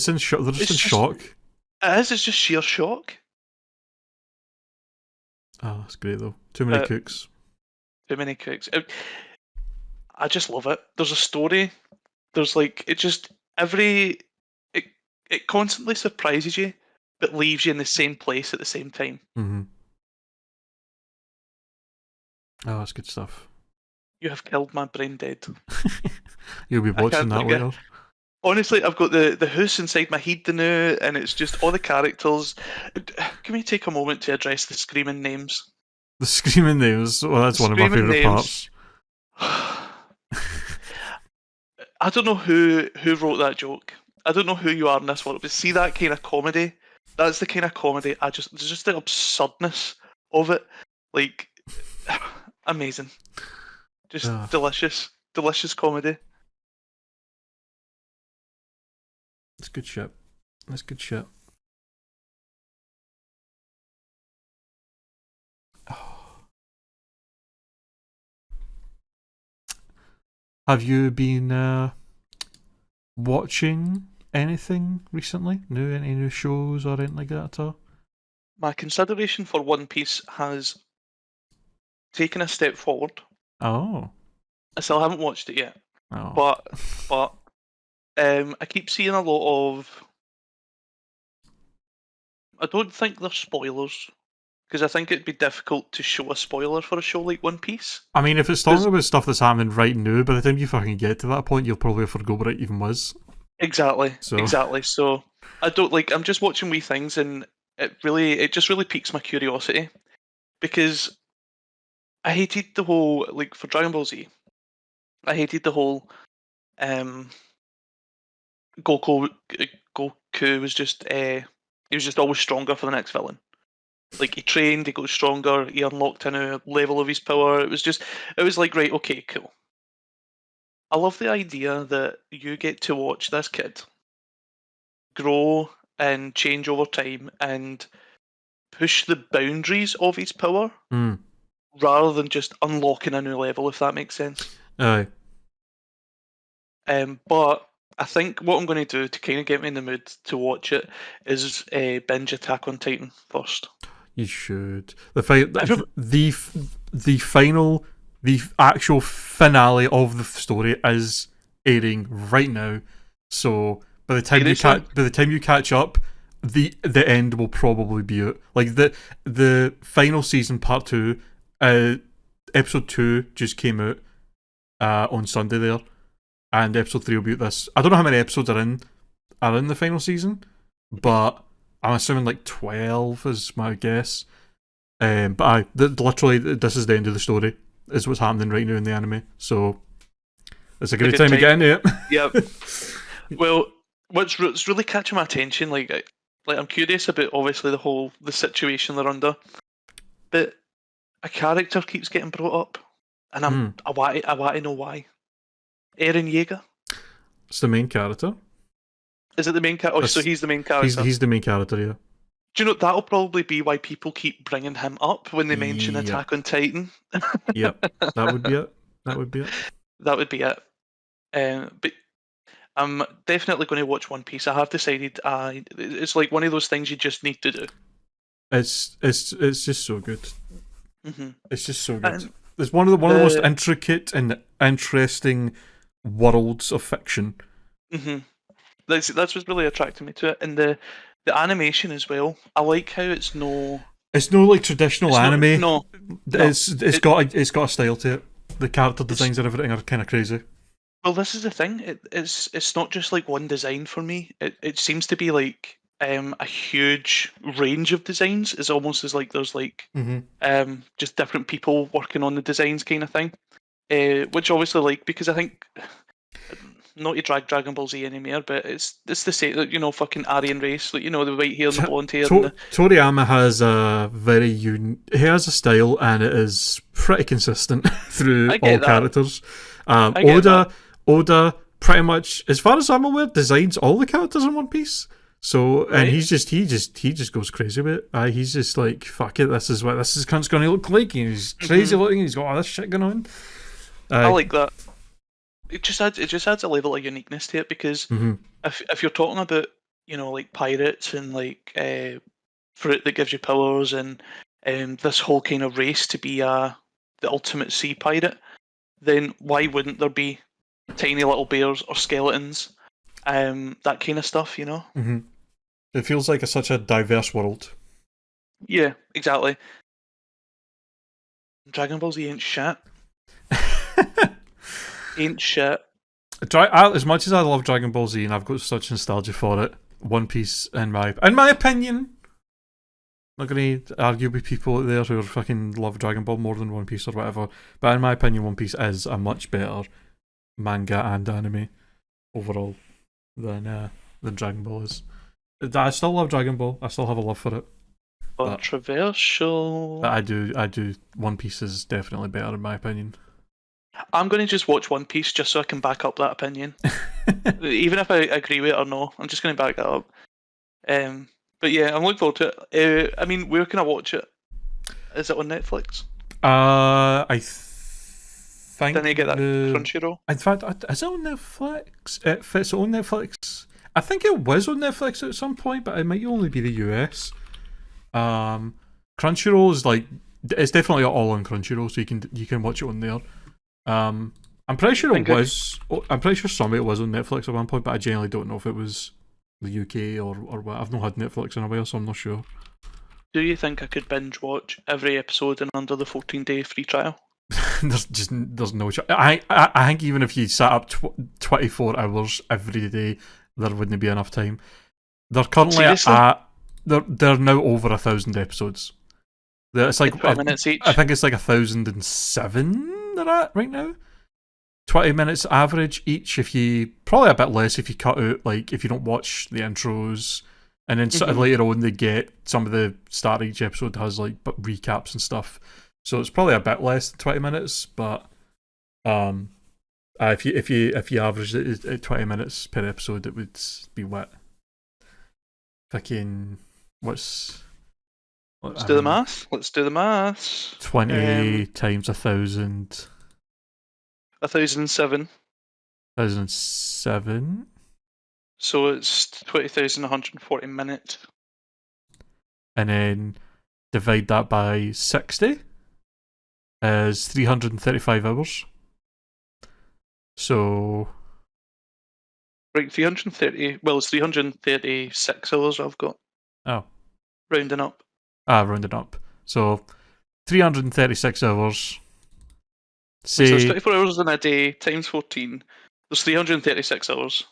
in shock. They're just in shock. It is. It's just sheer shock. Oh, that's great though. Too many cooks. Too many cooks. I just love it. There's a story. There's like it constantly surprises you, but leaves you in the same place at the same time. Oh, that's good stuff. You have killed my brain dead. You'll be watching that later. Honestly, I've got the house inside my head now, and it's just all the characters. Can we take a moment to address the screaming names? The screaming names? Well, that's one of my favourite parts. I don't know who wrote that joke. I don't know who you are in this world, but see that kind of comedy? That's the kind of comedy there's just the absurdness of it. Like, amazing. Just delicious comedy. That's good shit. That's good shit. Have you been watching anything recently? Any new shows or anything like that at all? My consideration for One Piece has taken a step forward. Oh. I still haven't watched it yet. Oh. But I keep seeing a lot of. I don't think they're spoilers, because I think it'd be difficult to show a spoiler for a show like One Piece. I mean, if it's talking about stuff that's happening right now, by the time you fucking get to that point, you'll probably forgo what it even was. Exactly. So I don't I'm just watching wee things, and it just really piques my curiosity, because I hated the whole for Dragon Ball Z. I hated the whole Goku was just he was just always stronger for the next villain. Like, he trained, he got stronger, he unlocked a new level of his power. It was like, right, okay, cool. I love the idea that you get to watch this kid grow and change over time and push the boundaries of his power rather than just unlocking a new level, if that makes sense. Aye. But I think what I'm going to do to kind of get me in the mood to watch it is binge Attack on Titan first. You should. The final, the actual finale of the story is airing right now. So by the time you catch up, the end will probably be out. Like the final season part 2, episode 2 just came out on Sunday there, and episode 3 will be out this. I don't know how many episodes are in the final season, but I'm assuming like 12 is my guess. But literally, this is the end of the story. Is what's happening right now in the anime. So it's a good time to get into it. Yep. Well, what's really catching my attention, like I'm curious about obviously the situation they're under, but a character keeps getting brought up, and I want to know why. Eren Yeager. It's the main character. Is it the main character? Oh, so he's the main character. He's the main character, yeah. Do you know, that'll probably be why people keep bringing him up when they mention Attack on Titan. Yep, that would be it. That would be it. But I'm definitely going to watch One Piece. I have decided it's like one of those things you just need to do. It's just so good. Mm-hmm. It's just so good. It's one of the most intricate and interesting worlds of fiction. Mm-hmm. That's what's really attracting me to it, and the animation as well. I like how it's no like traditional anime. It's got a style to it. The character designs and everything are kind of crazy. Well, this is the thing. It's not just like one design for me. It seems to be like a huge range of designs. It's almost as like there's like just different people working on the designs kind of thing. Which obviously like, because I think, not to drag Dragon Ball Z anymore, but it's the same, like, fucking Aryan race, like, the white hair and the blonde hair. Toriyama has a he has a style, and it is pretty consistent through all characters. Oda pretty much, as far as I'm aware, designs all the characters in One Piece. So, and he just goes crazy with it. He's just like, fuck it, this is what this cunt's going to look like. He's crazy looking. He's got all this shit going on. I like that. It just adds a level of uniqueness to it, because if you're talking about like pirates and like fruit that gives you powers and this whole kind of race to be the ultimate sea pirate, then why wouldn't there be tiny little bears or skeletons, that kind of stuff, Mm-hmm. It feels like such a diverse world. Yeah, exactly. Dragon Ball Z ain't shit. Ain't shit. As much as I love Dragon Ball Z and I've got such nostalgia for it, One Piece, in my opinion, I'm not going to argue with people out there who fucking love Dragon Ball more than One Piece or whatever, but in my opinion, One Piece is a much better manga and anime overall than Dragon Ball is. I still love Dragon Ball. I still have a love for it. Controversial. But I do. One Piece is definitely better in my opinion. I'm going to just watch One Piece just so I can back up that opinion. Even if I agree with it or no, I'm just going to back that up. But yeah, I'm looking forward to it. I mean, where can I watch it? Is it on Netflix? I think... Didn't I get that Crunchyroll? In fact, is it on Netflix? If it's on Netflix... I think it was on Netflix at some point, but it might only be the US. Crunchyroll is like... It's definitely all on Crunchyroll, so you can watch it on there. I'm pretty sure I'm pretty sure some of it was on Netflix at one point, but I genuinely don't know if it was the UK or what. I've not had Netflix in a while, so I'm not sure. Do you think I could binge watch every episode in under the 14-day free trial? there's no chance. I think even if you sat up 24 hours every day, there wouldn't be enough time. They're currently they're now over 1,000 episodes. It's like 20 minutes each. I think it's like 1,007 they're at right now. 20 minutes average each. If you probably a bit less if you cut out, like, if you don't watch the intros, and then sort of later on they get some of the start of each episode has like recaps and stuff. So it's probably a bit less than 20 minutes, but if you average it at 20 minutes per episode, it would be what? Fucking what's Let's do the maths. Let's do the maths. 20 times 1,000. 1,007. 1,007. So it's 20,140 minutes. And then divide that by 60 is 335 hours. So... Right, 330... Well, it's 336 hours I've got. Oh. Rounding up. Rounding up. So, 336 hours. Say... So there's 24 hours in a day, times 14. There's 336 hours.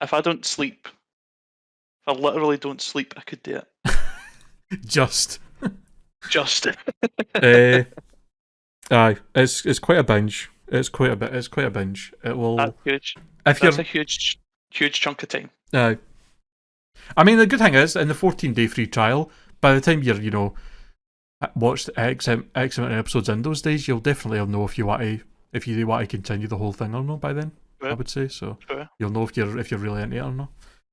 If I don't sleep, if I literally don't sleep, I could do it. Just. Aye, it's quite a binge. It's quite a binge. It will. That's huge. That's a huge chunk of time. I mean, the good thing is, in the 14-day free trial, by the time you're, watched X amount of episodes in those days, you'll definitely know if you do want to continue the whole thing or not by then. Right. I would say so. Right. You'll know if you're really into it or not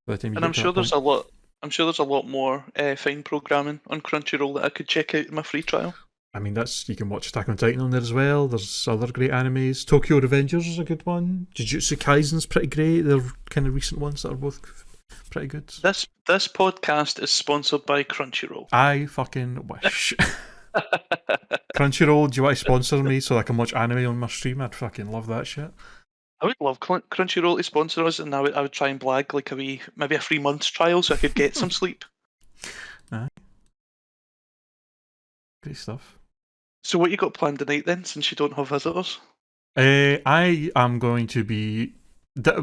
by the time you. And I'm sure there's a lot more fine programming on Crunchyroll that I could check out in my free trial. I mean, you can watch Attack on Titan on there as well. There's other great animes. Tokyo Revengers is a good one. Jujutsu Kaisen's pretty great. They're kind of recent ones that are both pretty good. This podcast is sponsored by Crunchyroll. I fucking wish. Crunchyroll, do you want to sponsor me so I can watch anime on my stream? I'd fucking love that shit. I would love Crunchyroll to sponsor us, and I would try and blag like maybe a 3 months trial so I could get some sleep. Aye. Great stuff. So what you got planned tonight then, since you don't have visitors? I am going to be...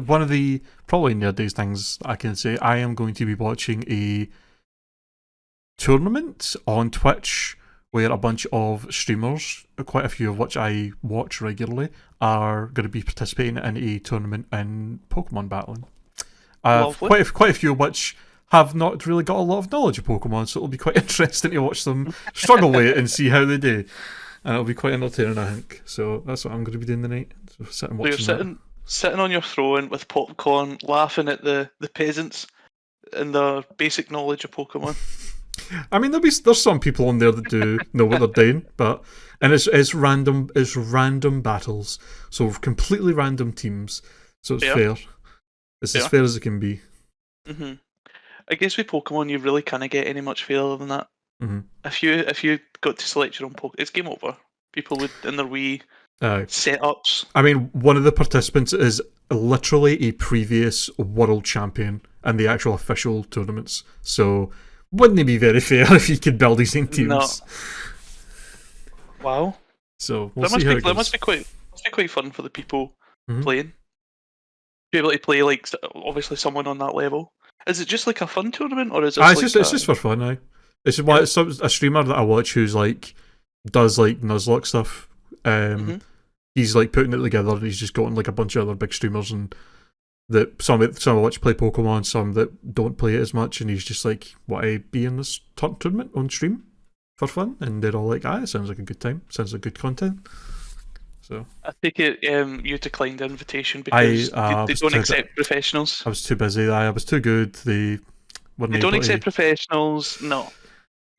One of the probably nerdiest things I can say, I am going to be watching a tournament on Twitch where a bunch of streamers, quite a few of which I watch regularly, are going to be participating in a tournament in Pokemon battling. Quite a few of which have not really got a lot of knowledge of Pokemon, so it'll be quite interesting to watch them struggle with it and see how they do. And it'll be quite entertaining, I think. So that's what I'm going to be doing tonight. So sit and watch sitting on your throne with popcorn, laughing at the peasants and their basic knowledge of Pokemon. I mean, there's some people on there that do know what they're doing, and it's random battles, so completely random teams. So it's fair. It's as fair as it can be. Mm-hmm. I guess with Pokemon, you really can't get any much fairer than that. Mm-hmm. If you got to select your own Pokemon, it's game over. People would in their wee setups. I mean, one of the participants is literally a previous world champion in the actual official tournaments, so. Wouldn't it be very fair if he could build his own teams? No. Wow. So we'll see how it goes. That must be quite fun for the people playing. Be able to play like obviously someone on that level. Is it just like a fun tournament, or is it? It's just for fun. Aye. It's a streamer that I watch who's like does like Nuzlocke stuff. He's like putting it together. He's just gotten like a bunch of other big streamers and. That some of which play Pokemon, some that don't play it as much, and he's just like, "Want to be in this tournament on stream for fun?" And they're all like, it sounds like a good time. Sounds like good content." So I think you declined the invitation because they don't accept professionals. I was too busy. I was too good. They don't accept professionals. No.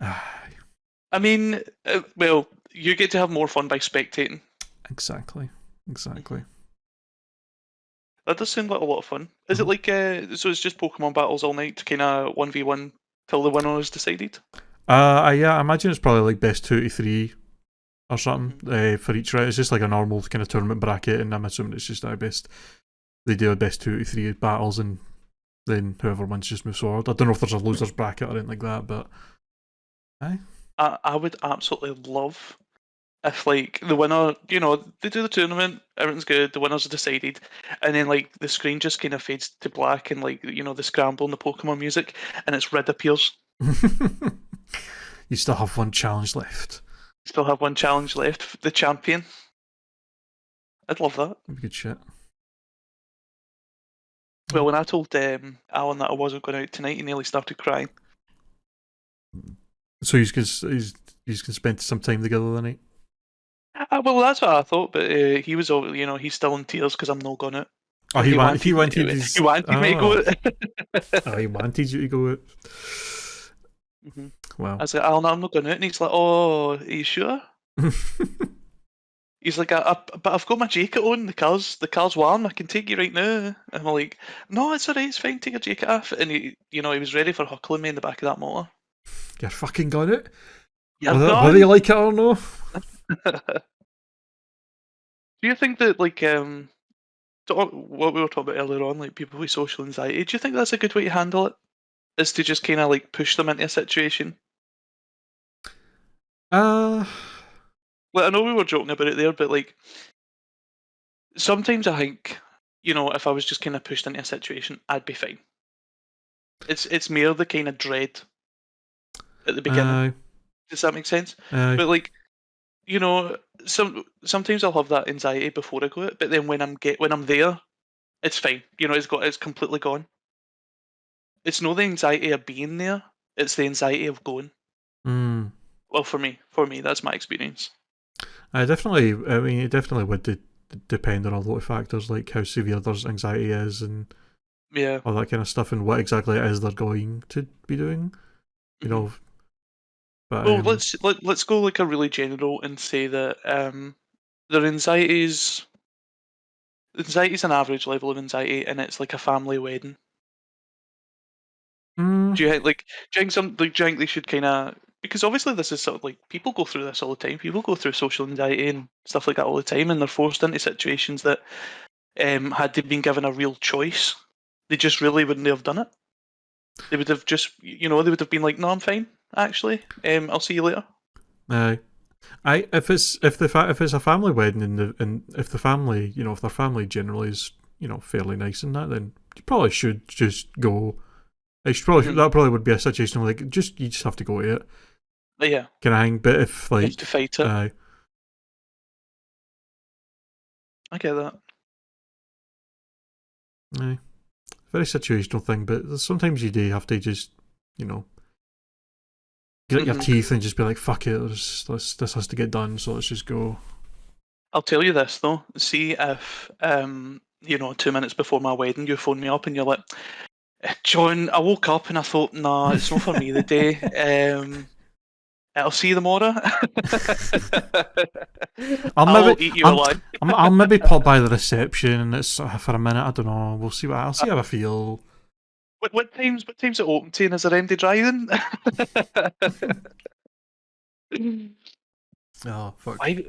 I mean, well, you get to have more fun by spectating. Exactly. That does sound like a lot of fun. Is it like so? It's just Pokemon battles all night, kind of 1v1 till the winner is decided. Yeah, I imagine it's probably like best 2 to 3 or something for each round. It's just like a normal kind of tournament bracket, and I'm assuming it's just our best. They do a best 2 to 3 battles, and then whoever wins just moves forward. I don't know if there's a losers bracket or anything like that, but I would absolutely love. If like the winner, they do the tournament, everything's good, the winners are decided, and then like the screen just kind of fades to black and like the scramble and the Pokemon music, and it's Red appears. You still have one challenge left. The champion. I'd love that. That'd be good shit. Well, when I told Alan that I wasn't going out tonight, he nearly started crying. So he's gonna spend some time together the night. Well, that's what I thought, but he was, he's still in tears because I'm not going out. Oh, he wanted me to go out. He wanted you to go out. I Well. was like, Alan, I'm not going out. And he's like, oh, are you sure? He's like, but I've got my jacket on. The car's warm. I can take you right now. And I'm like, no, it's alright. It's fine. Take your jacket off. And he was ready for huckling me in the back of that motor. You're fucking got it. You're Whether you like it or no. Do you think that, like, what we were talking about earlier on, like people with social anxiety, do you think that's a good way to handle it? Is to just kind of like push them into a situation? Well, I know we were joking about it there, but like sometimes I think, if I was just kind of pushed into a situation, I'd be fine. It's mere the kind of dread at the beginning. Does that make sense? But like, sometimes I'll have that anxiety before I go out, but then when I'm there, it's fine. It's completely gone. It's not the anxiety of being there; it's the anxiety of going. Well, for me, that's my experience. It definitely would depend on a lot of factors, like how severe their anxiety is and all that kind of stuff, and what exactly it is they're going to be doing. You know. But, well, let's go like a really general and say that their anxiety's an average level of anxiety, and it's like a family wedding. Do you think they should kind of, because obviously this is sort of like people go through this all the time. People go through social anxiety and stuff like that all the time, and they're forced into situations that, had they been given a real choice, they just really wouldn't have done it. They would have just, they would have been like, "No, I'm fine. Actually, I'll see you later." If it's a family wedding and if the family, if their family generally is, fairly nice and that, then you probably should just go. That probably would be a situation where you just have to go to it. Yeah. Can I hang? But if like you have to fight it. I get that. Aye. Very situational thing, but sometimes you do have to just, get your teeth and just be like, fuck it, this has to get done, so let's just go. I'll tell you this though. See if 2 minutes before my wedding you phone me up and you're like, John, I woke up and I thought, nah, it's not for me the day. I'll see you tomorrow. I'll maybe pop by the reception. It's for a minute. I don't know. We'll see I'll see how I feel. What time's it open to? And is there empty driving? Oh fuck. By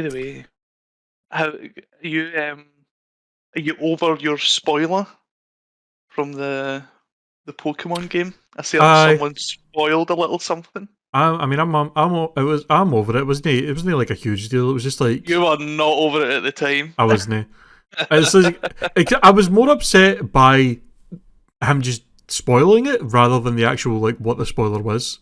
the way, are you over your spoiler from the Pokemon game? I see someone spoiled a little something. I'm over it. It wasn't like a huge deal. It was just like, you were not over it at the time. I wasn't. It's like, I was more upset by him just spoiling it rather than the actual like what the spoiler was.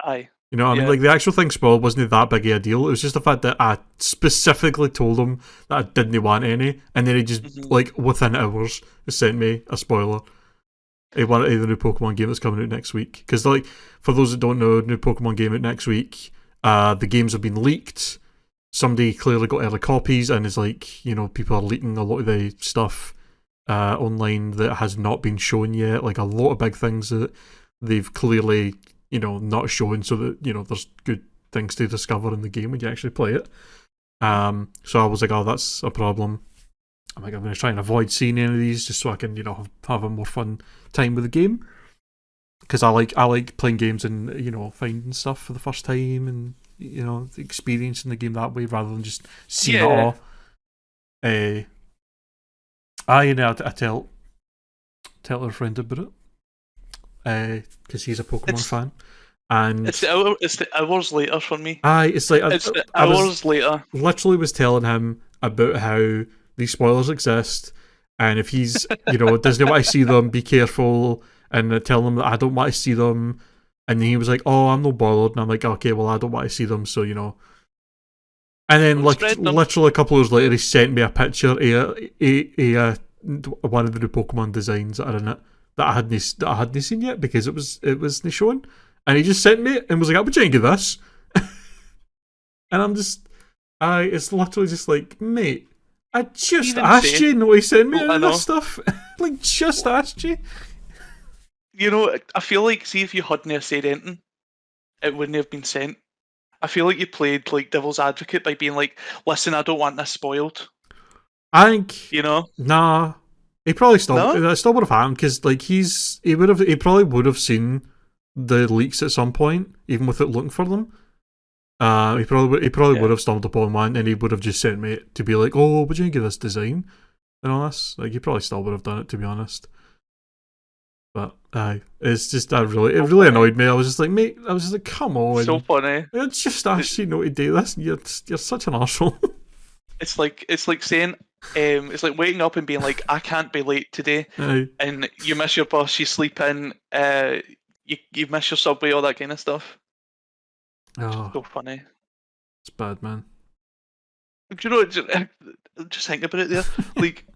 Aye. You know what I mean? Like the actual thing spoiled wasn't that big of a deal. It was just the fact that I specifically told him that I didn't want any, and then he just like within hours sent me a spoiler. He wanted the new Pokemon game that's coming out next week. Because like, for those that don't know, new Pokemon game out next week. The games have been leaked. Somebody clearly got early copies, and is like, people are leaking a lot of the stuff online that has not been shown yet. Like a lot of big things that they've clearly, not shown, so that there's good things to discover in the game when you actually play it. So I was like, oh, that's a problem. I'm going to try and avoid seeing any of these just so I can, have a more fun time with the game. Because I like playing games and, finding stuff for the first time and, experiencing the game that way rather than just seeing it all. I tell our friend about it. Because he's a Pokemon fan. And it's the hours later for me. It's like hours later. Literally was telling him about how these spoilers exist, and if he's doesn't want to see them, be careful, and tell him that I don't want to see them. And then he was like, oh, I'm not bothered, and I'm like, okay, well, I don't want to see them, so and then literally a couple of hours later he sent me a picture of one of the new Pokemon designs that are in it that I hadn't seen yet because it wasn't shown, and he just sent me it and was like, what do you think of this? And I'm just it's literally just like, mate, I just asked you not to send me any of this stuff. Like, just asked you. You know, I feel like, see, if you hadn't have said anything, it wouldn't have been sent. I feel like you played like devil's advocate by being like, "Listen, I don't want this spoiled." I think, You know? nah, he probably still No? that still would have happened because like he probably would have seen the leaks at some point even without looking for them. He probably Yeah. would have stumbled upon one and he would have just sent me it to be like, oh, would you think of this design and all this? Like he probably still would have done it, to be honest. But it's just it really annoyed me. I was just like, mate, I was just like, come on, So funny. it's just asked you to do this. And you're such an arsehole. It's like saying, it's like waking up and being like, "I can't be late today," and you miss your bus, you sleep in, you miss your subway, all that kind of stuff. Oh, So funny. it's bad, man. Do you know? Just think about it there. Like,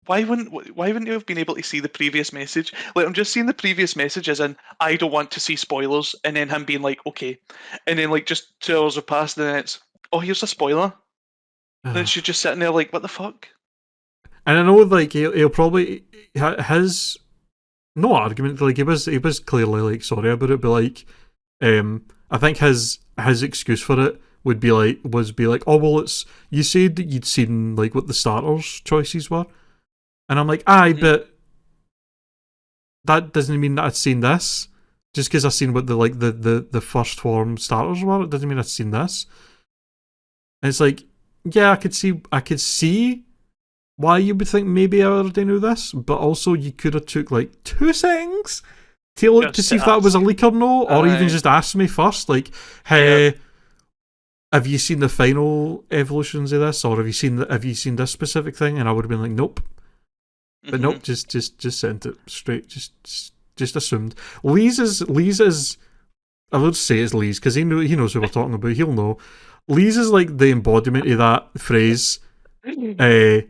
why wouldn't you have been able to see the previous message? Like, I'm just seeing the previous message as in, "I don't want to see spoilers," and then him being like, "Okay," and then like just 2 hours have passed, and then it's, "Oh, here's a spoiler." And then she's just sitting there like, "What the fuck?" And I know, like he'll probably his no argument. Like he was clearly like sorry about it, but like, I think his excuse for it would be like oh well, it's you said that you'd seen like what the starters choices were, and I'm like, aye, but that doesn't mean that I'd seen this. Just because I've seen what the first form starters were, it doesn't mean I've seen this. And it's like, yeah, I could see why you would think maybe I already knew this, but also you could have took like 2 seconds to look to see if that was a leak or no, or even just ask me first, like, hey, have you seen the final evolutions of this, or have you seen this specific thing? And I would have been like, nope. But nope, just sent it straight, just assumed. Lee's is I would say it's Lee's because he knows who we're talking about. He'll know. Lee's is like the embodiment of that phrase. If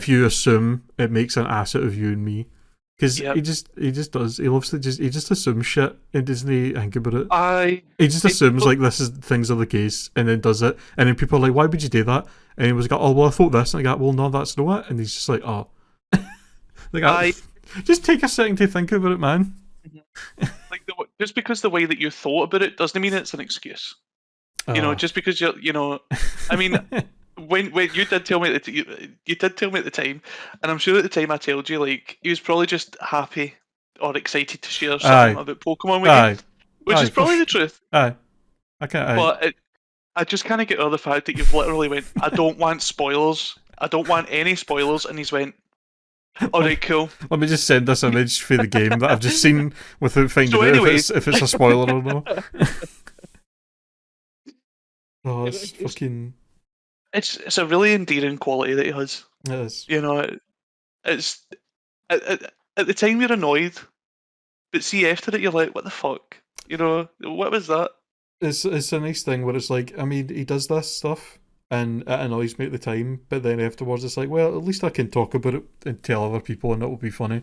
you assume, it makes an ass out of you and me, because he just does. He loves to he just assumes shit and doesn't think about it. He just assumes like things are the case and then does it, and then people are like, "Why would you do that?" And he was like, "Oh well, I thought this," and I go, "Well, no, that's not it." And he's just like, "Oh." Like, just take a second to think about it, man. Like just because the way that you thought about it doesn't mean it's an excuse. You know, just because I mean, when you did tell me you did tell me at the time, and I'm sure at the time I told you like he was probably just happy or excited to share something about Pokemon with you, which is probably the truth. I can't. But I just kind of get over the fact that you've literally went, "I don't want spoilers. I don't want any spoilers," and he's went, "Alright, cool. Let me just send this image for the game that I've just seen without finding out if it's a spoiler or not." Oh, it's fucking. It's a really endearing quality that he has. It is. You know, it's at the time you're annoyed, but see after it you're like, "What the fuck?" You know, what was that? It's a nice thing where it's like, I mean, he does this stuff and it annoys me at the time, but then afterwards it's like, well, at least I can talk about it and tell other people and it will be funny.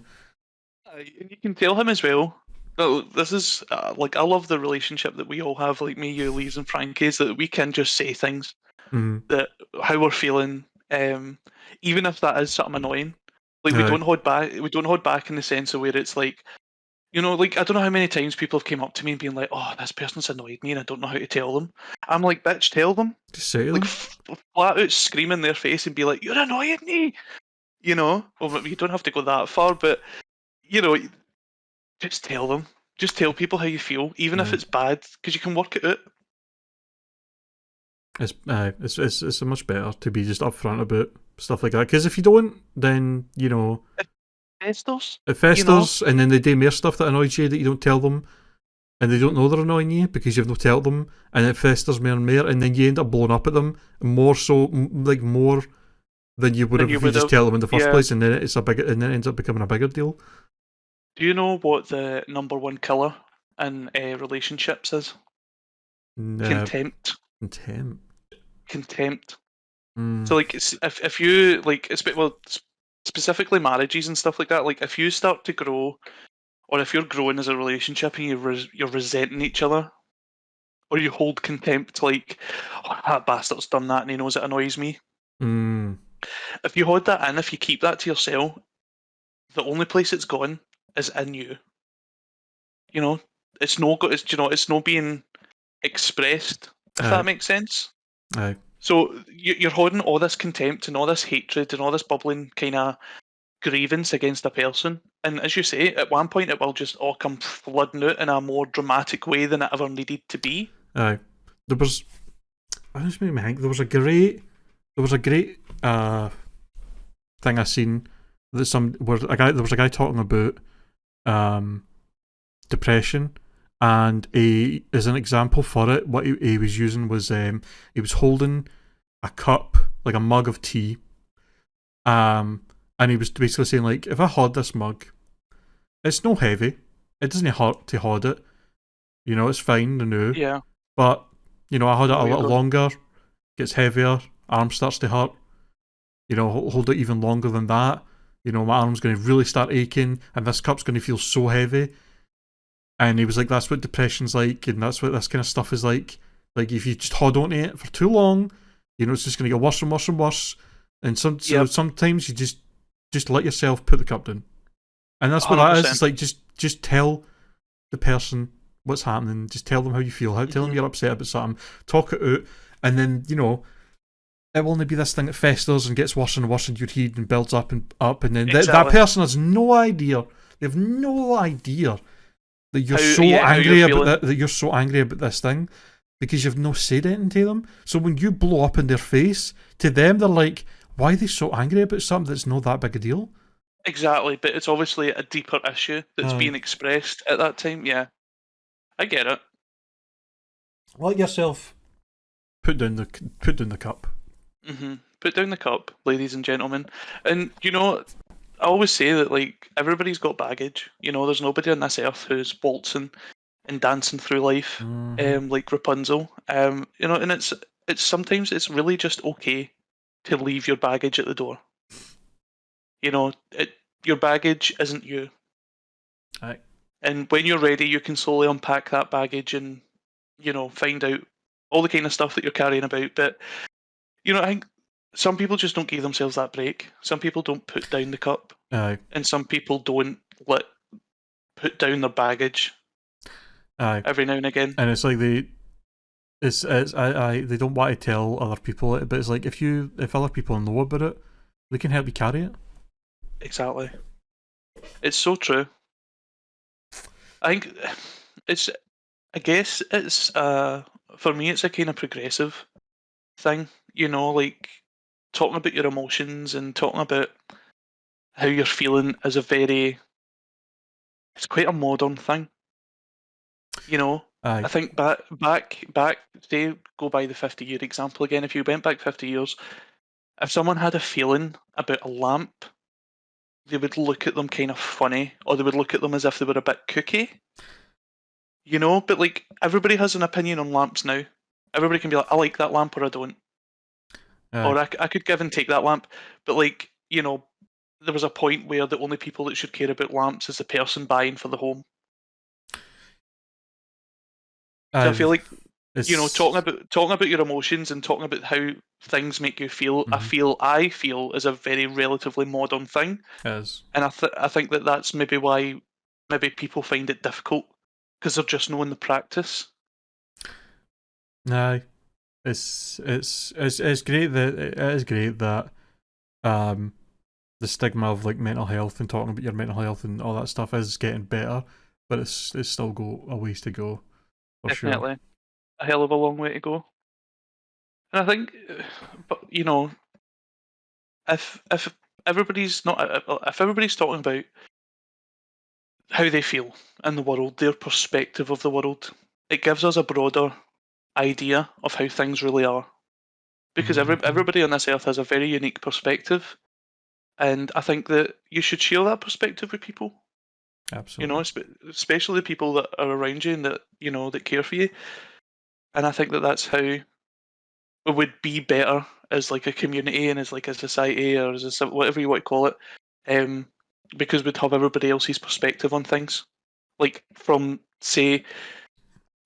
And you can tell him as well. This is like, I love the relationship that we all have, like me, you, Lee's, and Frankie's, that we can just say things that how we're feeling, even if that is something annoying. Like we don't hold back. We don't hold back in the sense of where it's like, you know, like I don't know how many times people have came up to me and been like, "Oh, this person's annoyed me, and I don't know how to tell them." I'm like, "Bitch, tell them." Just say like them. Flat out scream in their face and be like, "You're annoying me," you know. Well, you don't have to go that far, but you know, just tell them. Just tell people how you feel, even if it's bad, because you can work it out. It's much better to be just upfront about stuff like that. Because if you don't, then you know it festers, and then they do more stuff that annoys you that you don't tell them, and they don't know they're annoying you because you've not told them, and it festers more and more, and then you end up blowing up at them more than you would have if you just tell them in the first place, and then it ends up becoming a bigger deal. Do you know what the number one killer in relationships is? Contempt. Contempt. So like, if you like, specifically marriages and stuff like that. Like, if you start to grow, or if you're growing as a relationship and you're resenting each other, or you hold contempt, like, "Oh, that bastard's done that and he knows it annoys me." If you hold that in, if you keep that to yourself, the only place it's gone is in you. You know, it's no go. It's it's no being expressed. If that makes sense. Aye. So you're holding all this contempt and all this hatred and all this bubbling kind of grievance against a person, and as you say, at one point it will just all come flooding out in a more dramatic way than it ever needed to be. Aye. There was. I just made me think. There was a great thing I seen that there was a guy talking about depression, and as an example for it, what he was using was he was holding a cup, like a mug of tea, and he was basically saying, like, if I hold this mug, it's no heavy, it doesn't hurt to hold it, it's fine to know. Yeah. But I hold it a little going. longer, gets heavier, arm starts to hurt. Hold it even longer than that. My arm's going to really start aching, and this cup's going to feel so heavy. And he was like, that's what depression's like, and that's what this kind of stuff is like. Like, if you just hold on to it for too long, it's just going to get worse and worse and worse. And so sometimes you just let yourself put the cup down. And that's what 100%. That is. It's like, just tell the person what's happening. Just tell them how you feel. Tell them you're upset about something. Talk it out. And then, it will only be this thing that festers and gets worse and worse in your head and builds up and up. And then that person has no idea. They have no idea that you're you're so angry about this thing because you've not said anything to them. So when you blow up in their face, to them they're like, why are they so angry about something that's not that big a deal? Exactly, but it's obviously a deeper issue that's being expressed at that time. Yeah, I get it. Let yourself put down the cup. Put down the cup, ladies and gentlemen. And I always say that, like, everybody's got baggage. There's nobody on this earth who's waltzing and dancing through life, like Rapunzel. And it's sometimes it's really just okay to leave your baggage at the door. Your baggage isn't you. Aye. And when you're ready, you can slowly unpack that baggage and find out all the kind of stuff that you're carrying about. But I think some people just don't give themselves that break. Some people don't put down the cup. Aye. And some people don't put down their baggage. Aye. Every now and again. And it's like they don't want to tell other people it, but it's like if other people know about it, they can help you carry it. Exactly. It's so true. I think I guess it's for me it's a kind of progressive thing, like talking about your emotions and talking about how you're feeling is it's quite a modern thing. Aye. I think back say go by the 50-year example again, if you went back 50 years, if someone had a feeling about a lamp, they would look at them kind of funny, or they would look at them as if they were a bit kooky. But like everybody has an opinion on lamps now. Everybody can be like, I like that lamp or I don't. Or I could give and take that lamp. But like, there was a point where the only people that should care about lamps is the person buying for the home. So I feel like talking about your emotions and talking about how things make you feel. I feel is a very relatively modern thing. Yes. And I think that's maybe why people find it difficult because they're just knowing the practice. No, it's great that it is great that the stigma of like mental health and talking about your mental health and all that stuff is getting better, but it's still got a ways to go. Definitely, sure. A hell of a long way to go. And I think, but if everybody's talking about how they feel in the world, their perspective of the world, it gives us a broader idea of how things really are. Because everybody on this earth has a very unique perspective, and I think that you should share that perspective with people. Absolutely. Especially the people that are around you and that that care for you. And I think that that's how we would be better as like a community and as like a society or as whatever you want to call it, because we'd have everybody else's perspective on things. Like from, say,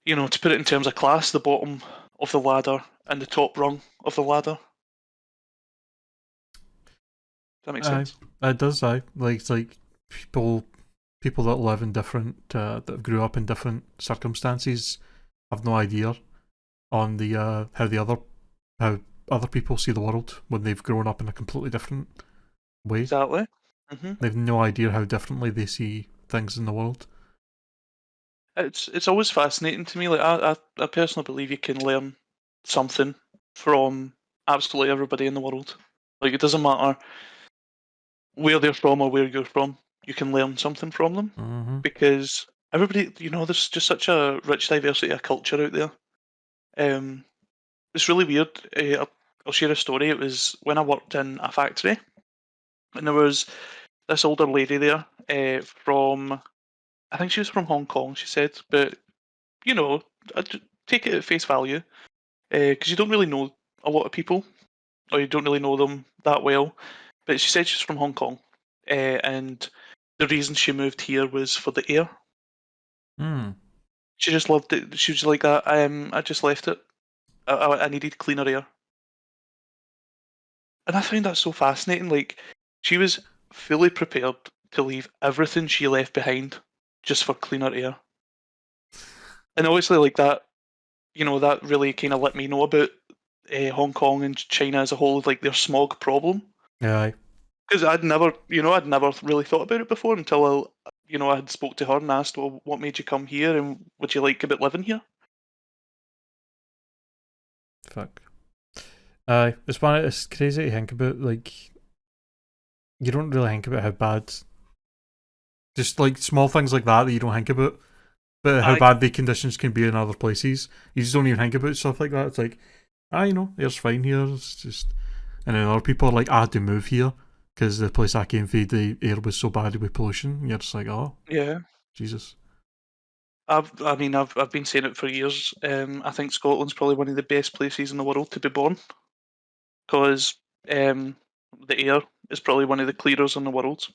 to put it in terms of class, the bottom of the ladder and the top rung of the ladder. Does that make sense? It does. Like it's like people people that live in different, that grew up in different circumstances, have no idea on the how other people see the world when they've grown up in a completely different way. Exactly. Hmm. They've no idea how differently they see things in the world. It's always fascinating to me. Like I personally believe you can learn something from absolutely everybody in the world. Like it doesn't matter where they're from or where you're from. You can learn something from them Mm-hmm. because everybody, there's just such a rich diversity of culture out there. Um, it's really weird. I'll share a story. It was when I worked in a factory, and there was this older lady there from, I think she was from Hong Kong, she said, but you know, take it at face value because you don't really know a lot of people, or you don't really know them that well. But she said she's from Hong Kong, and the reason she moved here was for the air. Mm. She just loved it. She was like, I just left it. I needed cleaner air. And I find that so fascinating. Like, she was fully prepared to leave everything she left behind just for cleaner air. And obviously, like that, that really kind of let me know about Hong Kong and China as a whole, like their smog problem. Yeah. Because I'd never really thought about it before until I had spoke to her and asked, well, what made you come here and would you like about living here? Fuck. It's crazy to think about. Like, you don't really think about how bad, just like small things like that you don't think about, but how I bad the conditions can be in other places. You just don't even think about stuff like that. It's like, air's fine here. It's just, and then other people are like, I had to move here because the place I came from, the air was so bad with pollution. And you're just like, oh, Yeah. Jesus. I've been saying it for years. I think Scotland's probably one of the best places in the world to be born because the air is probably one of the clearest in the world.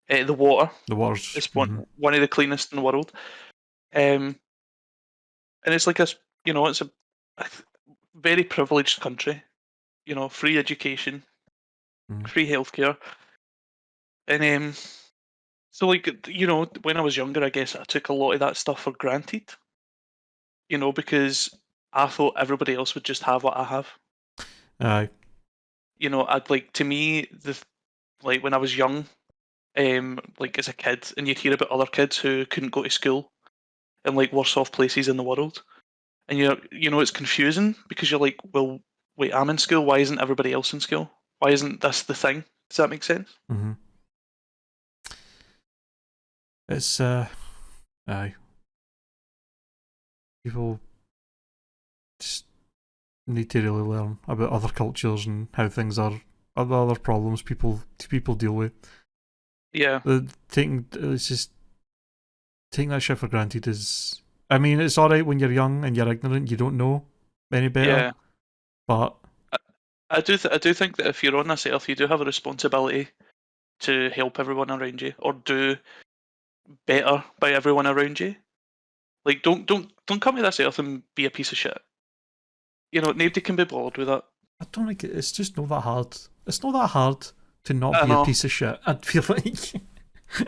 The water The water's. is one of the cleanest in the world. Um, and it's like it's a very privileged country. Free education, free healthcare, and so like when I was younger, I guess I took a lot of that stuff for granted. Because I thought everybody else would just have what I have. Aye. I'd like to me like when I was young, like as a kid, and you'd hear about other kids who couldn't go to school in like worse off places in the world, and it's confusing because you're like, well, wait, I'm in school. Why isn't everybody else in school? Why isn't this the thing? Does that make sense? Mm-hmm. It's aye. People just need to really learn about other cultures and how things are, other problems people deal with. Yeah. It's just taking that shit for granted is. I mean, it's alright when you're young and you're ignorant, you don't know any better. Yeah. But I do think that if you're on this earth, you do have a responsibility to help everyone around you or do better by everyone around you. Like, don't come to this earth and be a piece of shit. Nobody can be bothered with that. I don't think it's just not that hard. It's not that hard to not I be a know. piece of shit. I feel like.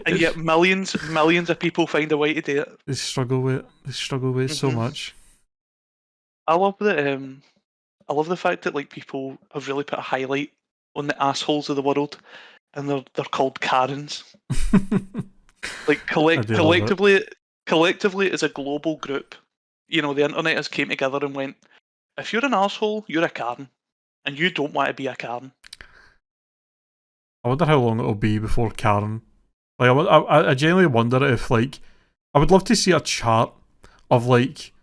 And yet millions of people find a way to do it. They struggle with it. They struggle with it so much. I love that. I love the fact that like people have really put a highlight on the assholes of the world, and they're called Karens. Like collectively as a global group, the internet has came together and went, if you're an asshole, you're a Karen, and you don't want to be a Karen. I wonder how long it'll be before Karen. Like, I genuinely wonder if, like, I would love to see a chart of, like,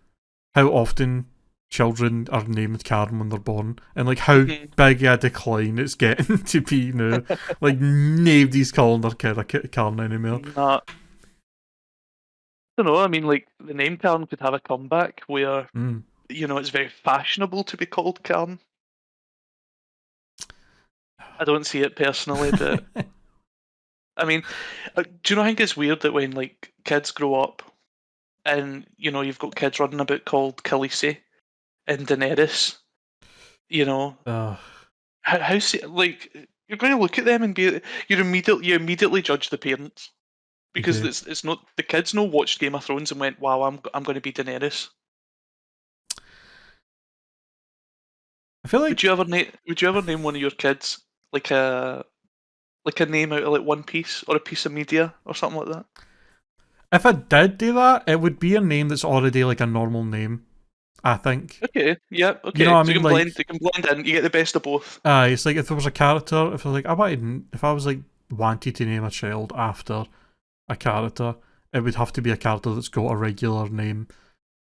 how often children are named Karen when they're born, and, like, how big a decline it's getting to be now. Like, nobody's calling their kid a Karen anymore. Nah. I don't know, I mean, like, the name Karen could have a comeback where, it's very fashionable to be called Karen. I don't see it personally, but I mean, do you not think it's weird that when like kids grow up and you've got kids running about called Khaleesi and Daenerys, how like you're going to look at them and you immediately judge the parents. because do. it's not the kids know watched Game of Thrones and went, wow, I'm going to be Daenerys. I feel like Would you ever name one of your kids like a name out of like One Piece or a piece of media or something like that? if I did do that, it would be a name that's already like a normal name. I think. Okay, yeah, You know okay. what I So you mean? can blend, Like, you can blend in. You get the best of both. it's like if there was a character, if I was like, if I was like wanted to name a child after a character, it would have to be a character that's got a regular name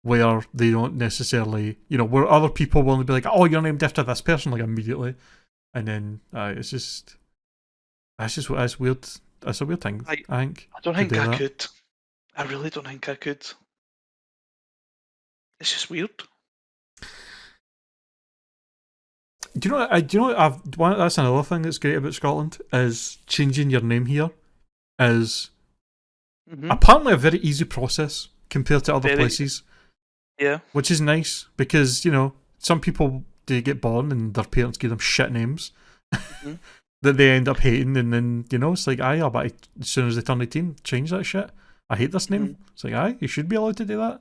where they don't necessarily, where other people will be like, oh, you're named after this person, like immediately, and then it's weird. It's a weird thing. I think I don't to think do I that. could. I really don't think I could. It's just weird. Do you know? That's another thing that's great about Scotland is changing your name here is apparently a very easy process compared to other places. Yeah. Which is nice because some people they get born and their parents give them shit names that they end up hating, and then it's like but as soon as they turn 18, change that shit. I hate this name. It's like you should be allowed to do that.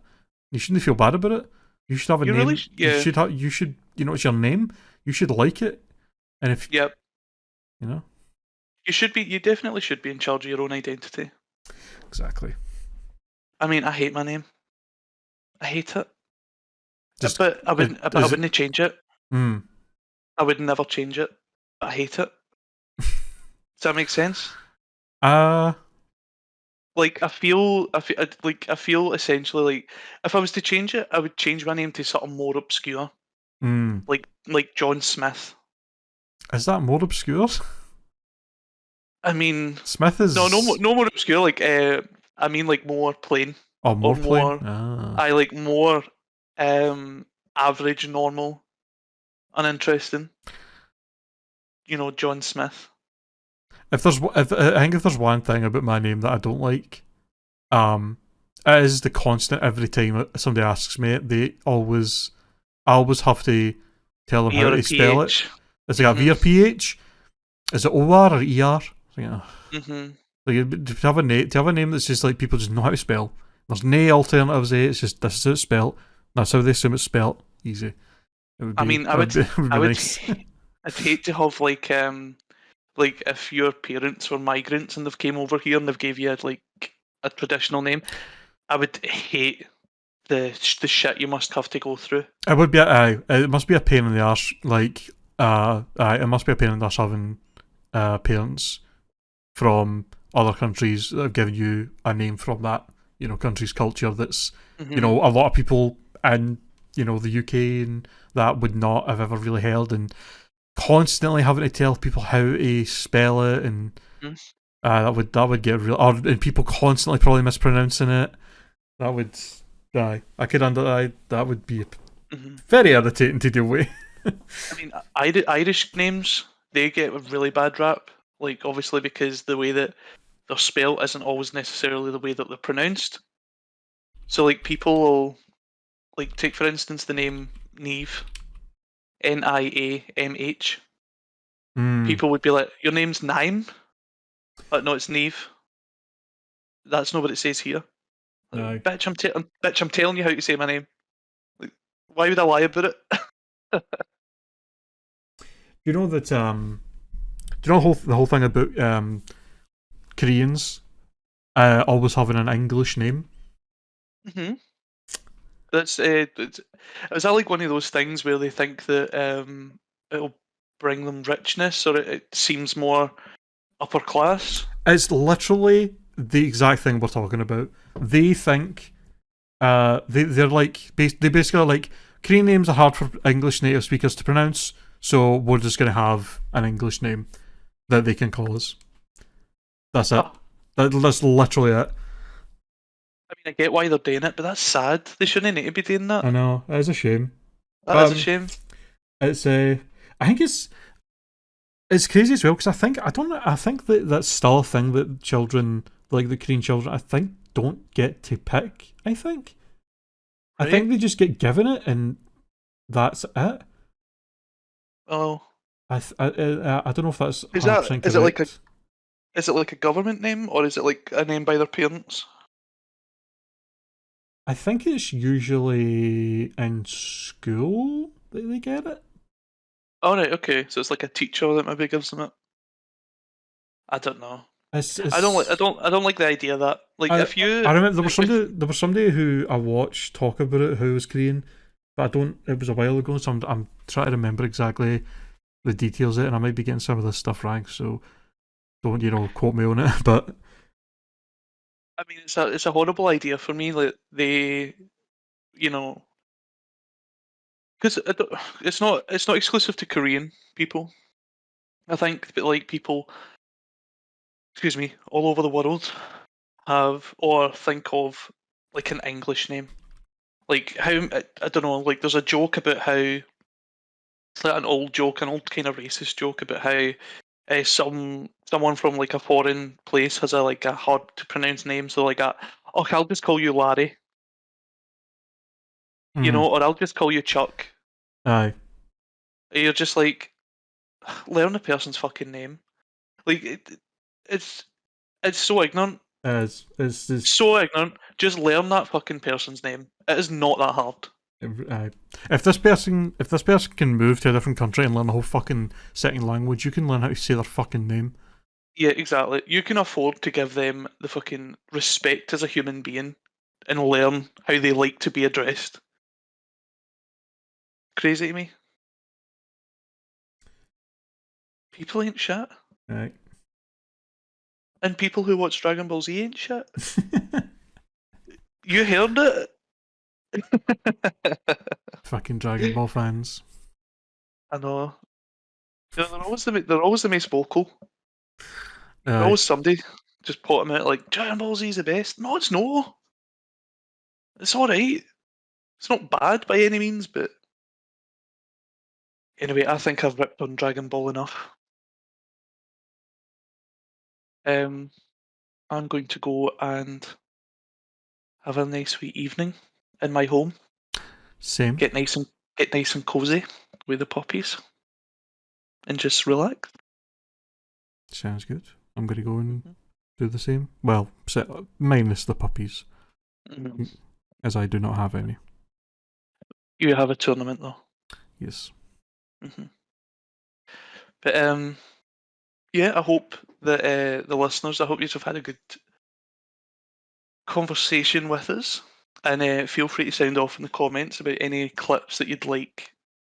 You shouldn't feel bad about it. You should have a name. Really, yeah. You should it's your name. You should like it. And if you should be. You definitely should be in charge of your own identity. Exactly. I mean, I hate my name. I hate it. But I wouldn't change it. I would never change it. But I hate it. Does that make sense? Like I feel essentially like if I was to change it, I would change my name to something more obscure. Like John Smith. Is that more obscure? I mean, Smith is no more obscure. Like I mean, like more plain. Oh, more plain. I like more average, normal, uninteresting. John Smith. I think if there's one thing about my name that I don't like, it is the constant every time somebody asks me it, I always have to tell them how to spell it. Is it a V or PH? Is it OR or ER? Like, do you have a name that's just like people just know how to spell? There's no alternatives. It's just this is how it's spelled. That's how they assume it's spelled. Easy. I would nice. I'd hate to have like if your parents were migrants and they've came over here and they've gave you like a traditional name. I would hate the shit you must have to go through. It would be it must be a pain in the arse. Like it must be a pain in the arse having parents from other countries that have given you a name from that country's culture. That's a lot of people in the UK and that would not have ever really held, and constantly having to tell people how to spell it, and that would get real. And people constantly probably mispronouncing it. That would die. That would be very irritating to deal with. I mean, Irish names, they get a really bad rap. Like obviously because the way that they're spelled isn't always necessarily the way that they're pronounced. So like people will like take for instance the name Niamh, Niamh. People would be like, "Your name's Niamh," but no, it's Niamh. That's not what it says here. Like, bitch, I'm telling you how to say my name. Like, why would I lie about it? You know that do you know the whole thing about Koreans always having an English name? That's is that like one of those things where they think that it'll bring them richness, or it seems more upper class? It's literally the exact thing we're talking about. They think they're like they basically are like, Korean names are hard for English native speakers to pronounce, so we're just going to have an English name that they can call us. That's it. That's literally it. I mean, I get why they're doing it, but that's sad. They shouldn't need to be doing that. I know, it is a shame. That is a shame. It's I think it's crazy as well, because I think that that's still a thing that children, like the Korean children, I think don't get to pick. I think they just get given it and that's it. Oh, I don't know if that's 100% correct. Is it like a government name, or is it like a name by their parents? I think it's usually in school that they get it. Oh right, okay. So it's like a teacher that maybe gives them it. I don't know. I don't like the idea of that. Like I, if you, I remember there was somebody who I watched talk about it who was Korean, but I don't. It was a while ago, so I'm trying to remember exactly the details of it, and I might be getting some of this stuff wrong. So don't quote me on it. But I mean, it's a horrible idea for me. Like they, because it's not exclusive to Korean people. I think that like people, excuse me, all over the world have or think of like an English name. Like how I don't know. Like there's a joke about how it's like an old joke, an old kind of racist joke about how someone from like a foreign place has a hard to pronounce name, so like I'll just call you Larry, or I'll just call you Chuck. aye, You're just like learn the person's fucking name. Like it's it's so ignorant, it's so ignorant. Just learn that fucking person's name. It is not that hard. if this person can move to a different country and learn the whole fucking second language, you can learn how to say their fucking name. Yeah, exactly. You can afford to give them the fucking respect as a human being and learn how they like to be addressed. Crazy to me. People ain't shit. Right. And people who watch Dragon Ball Z ain't shit. You heard it. Fucking Dragon Ball fans. I know. They're always the most vocal. Aye. Always somebody just pot them out like Dragon Ball Z is the best. No, it's not. It's alright. It's not bad by any means, but anyway, I think I've ripped on Dragon Ball enough. I'm going to go and have a nice wee evening in my home. Same. Get nice and cozy with the puppies, and just relax. Sounds good. I'm gonna go and do the same. Well, minus the puppies, as I do not have any. You have a tournament though. Yes. But yeah, I hope that the listeners, I hope you have had a good conversation with us, and feel free to sound off in the comments about any clips that you'd like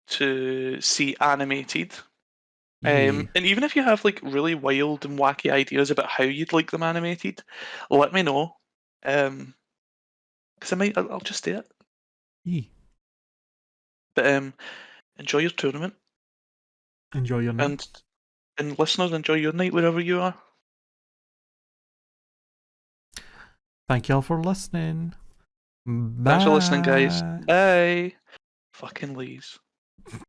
to see animated. And even if you have like really wild and wacky ideas about how you'd like them animated, let me know. Because I'll just do it. But enjoy your tournament. Enjoy your night. And listeners, enjoy your night wherever you are. Thank y'all for listening. Bye. Thanks for listening, guys. Bye. Fucking Lees.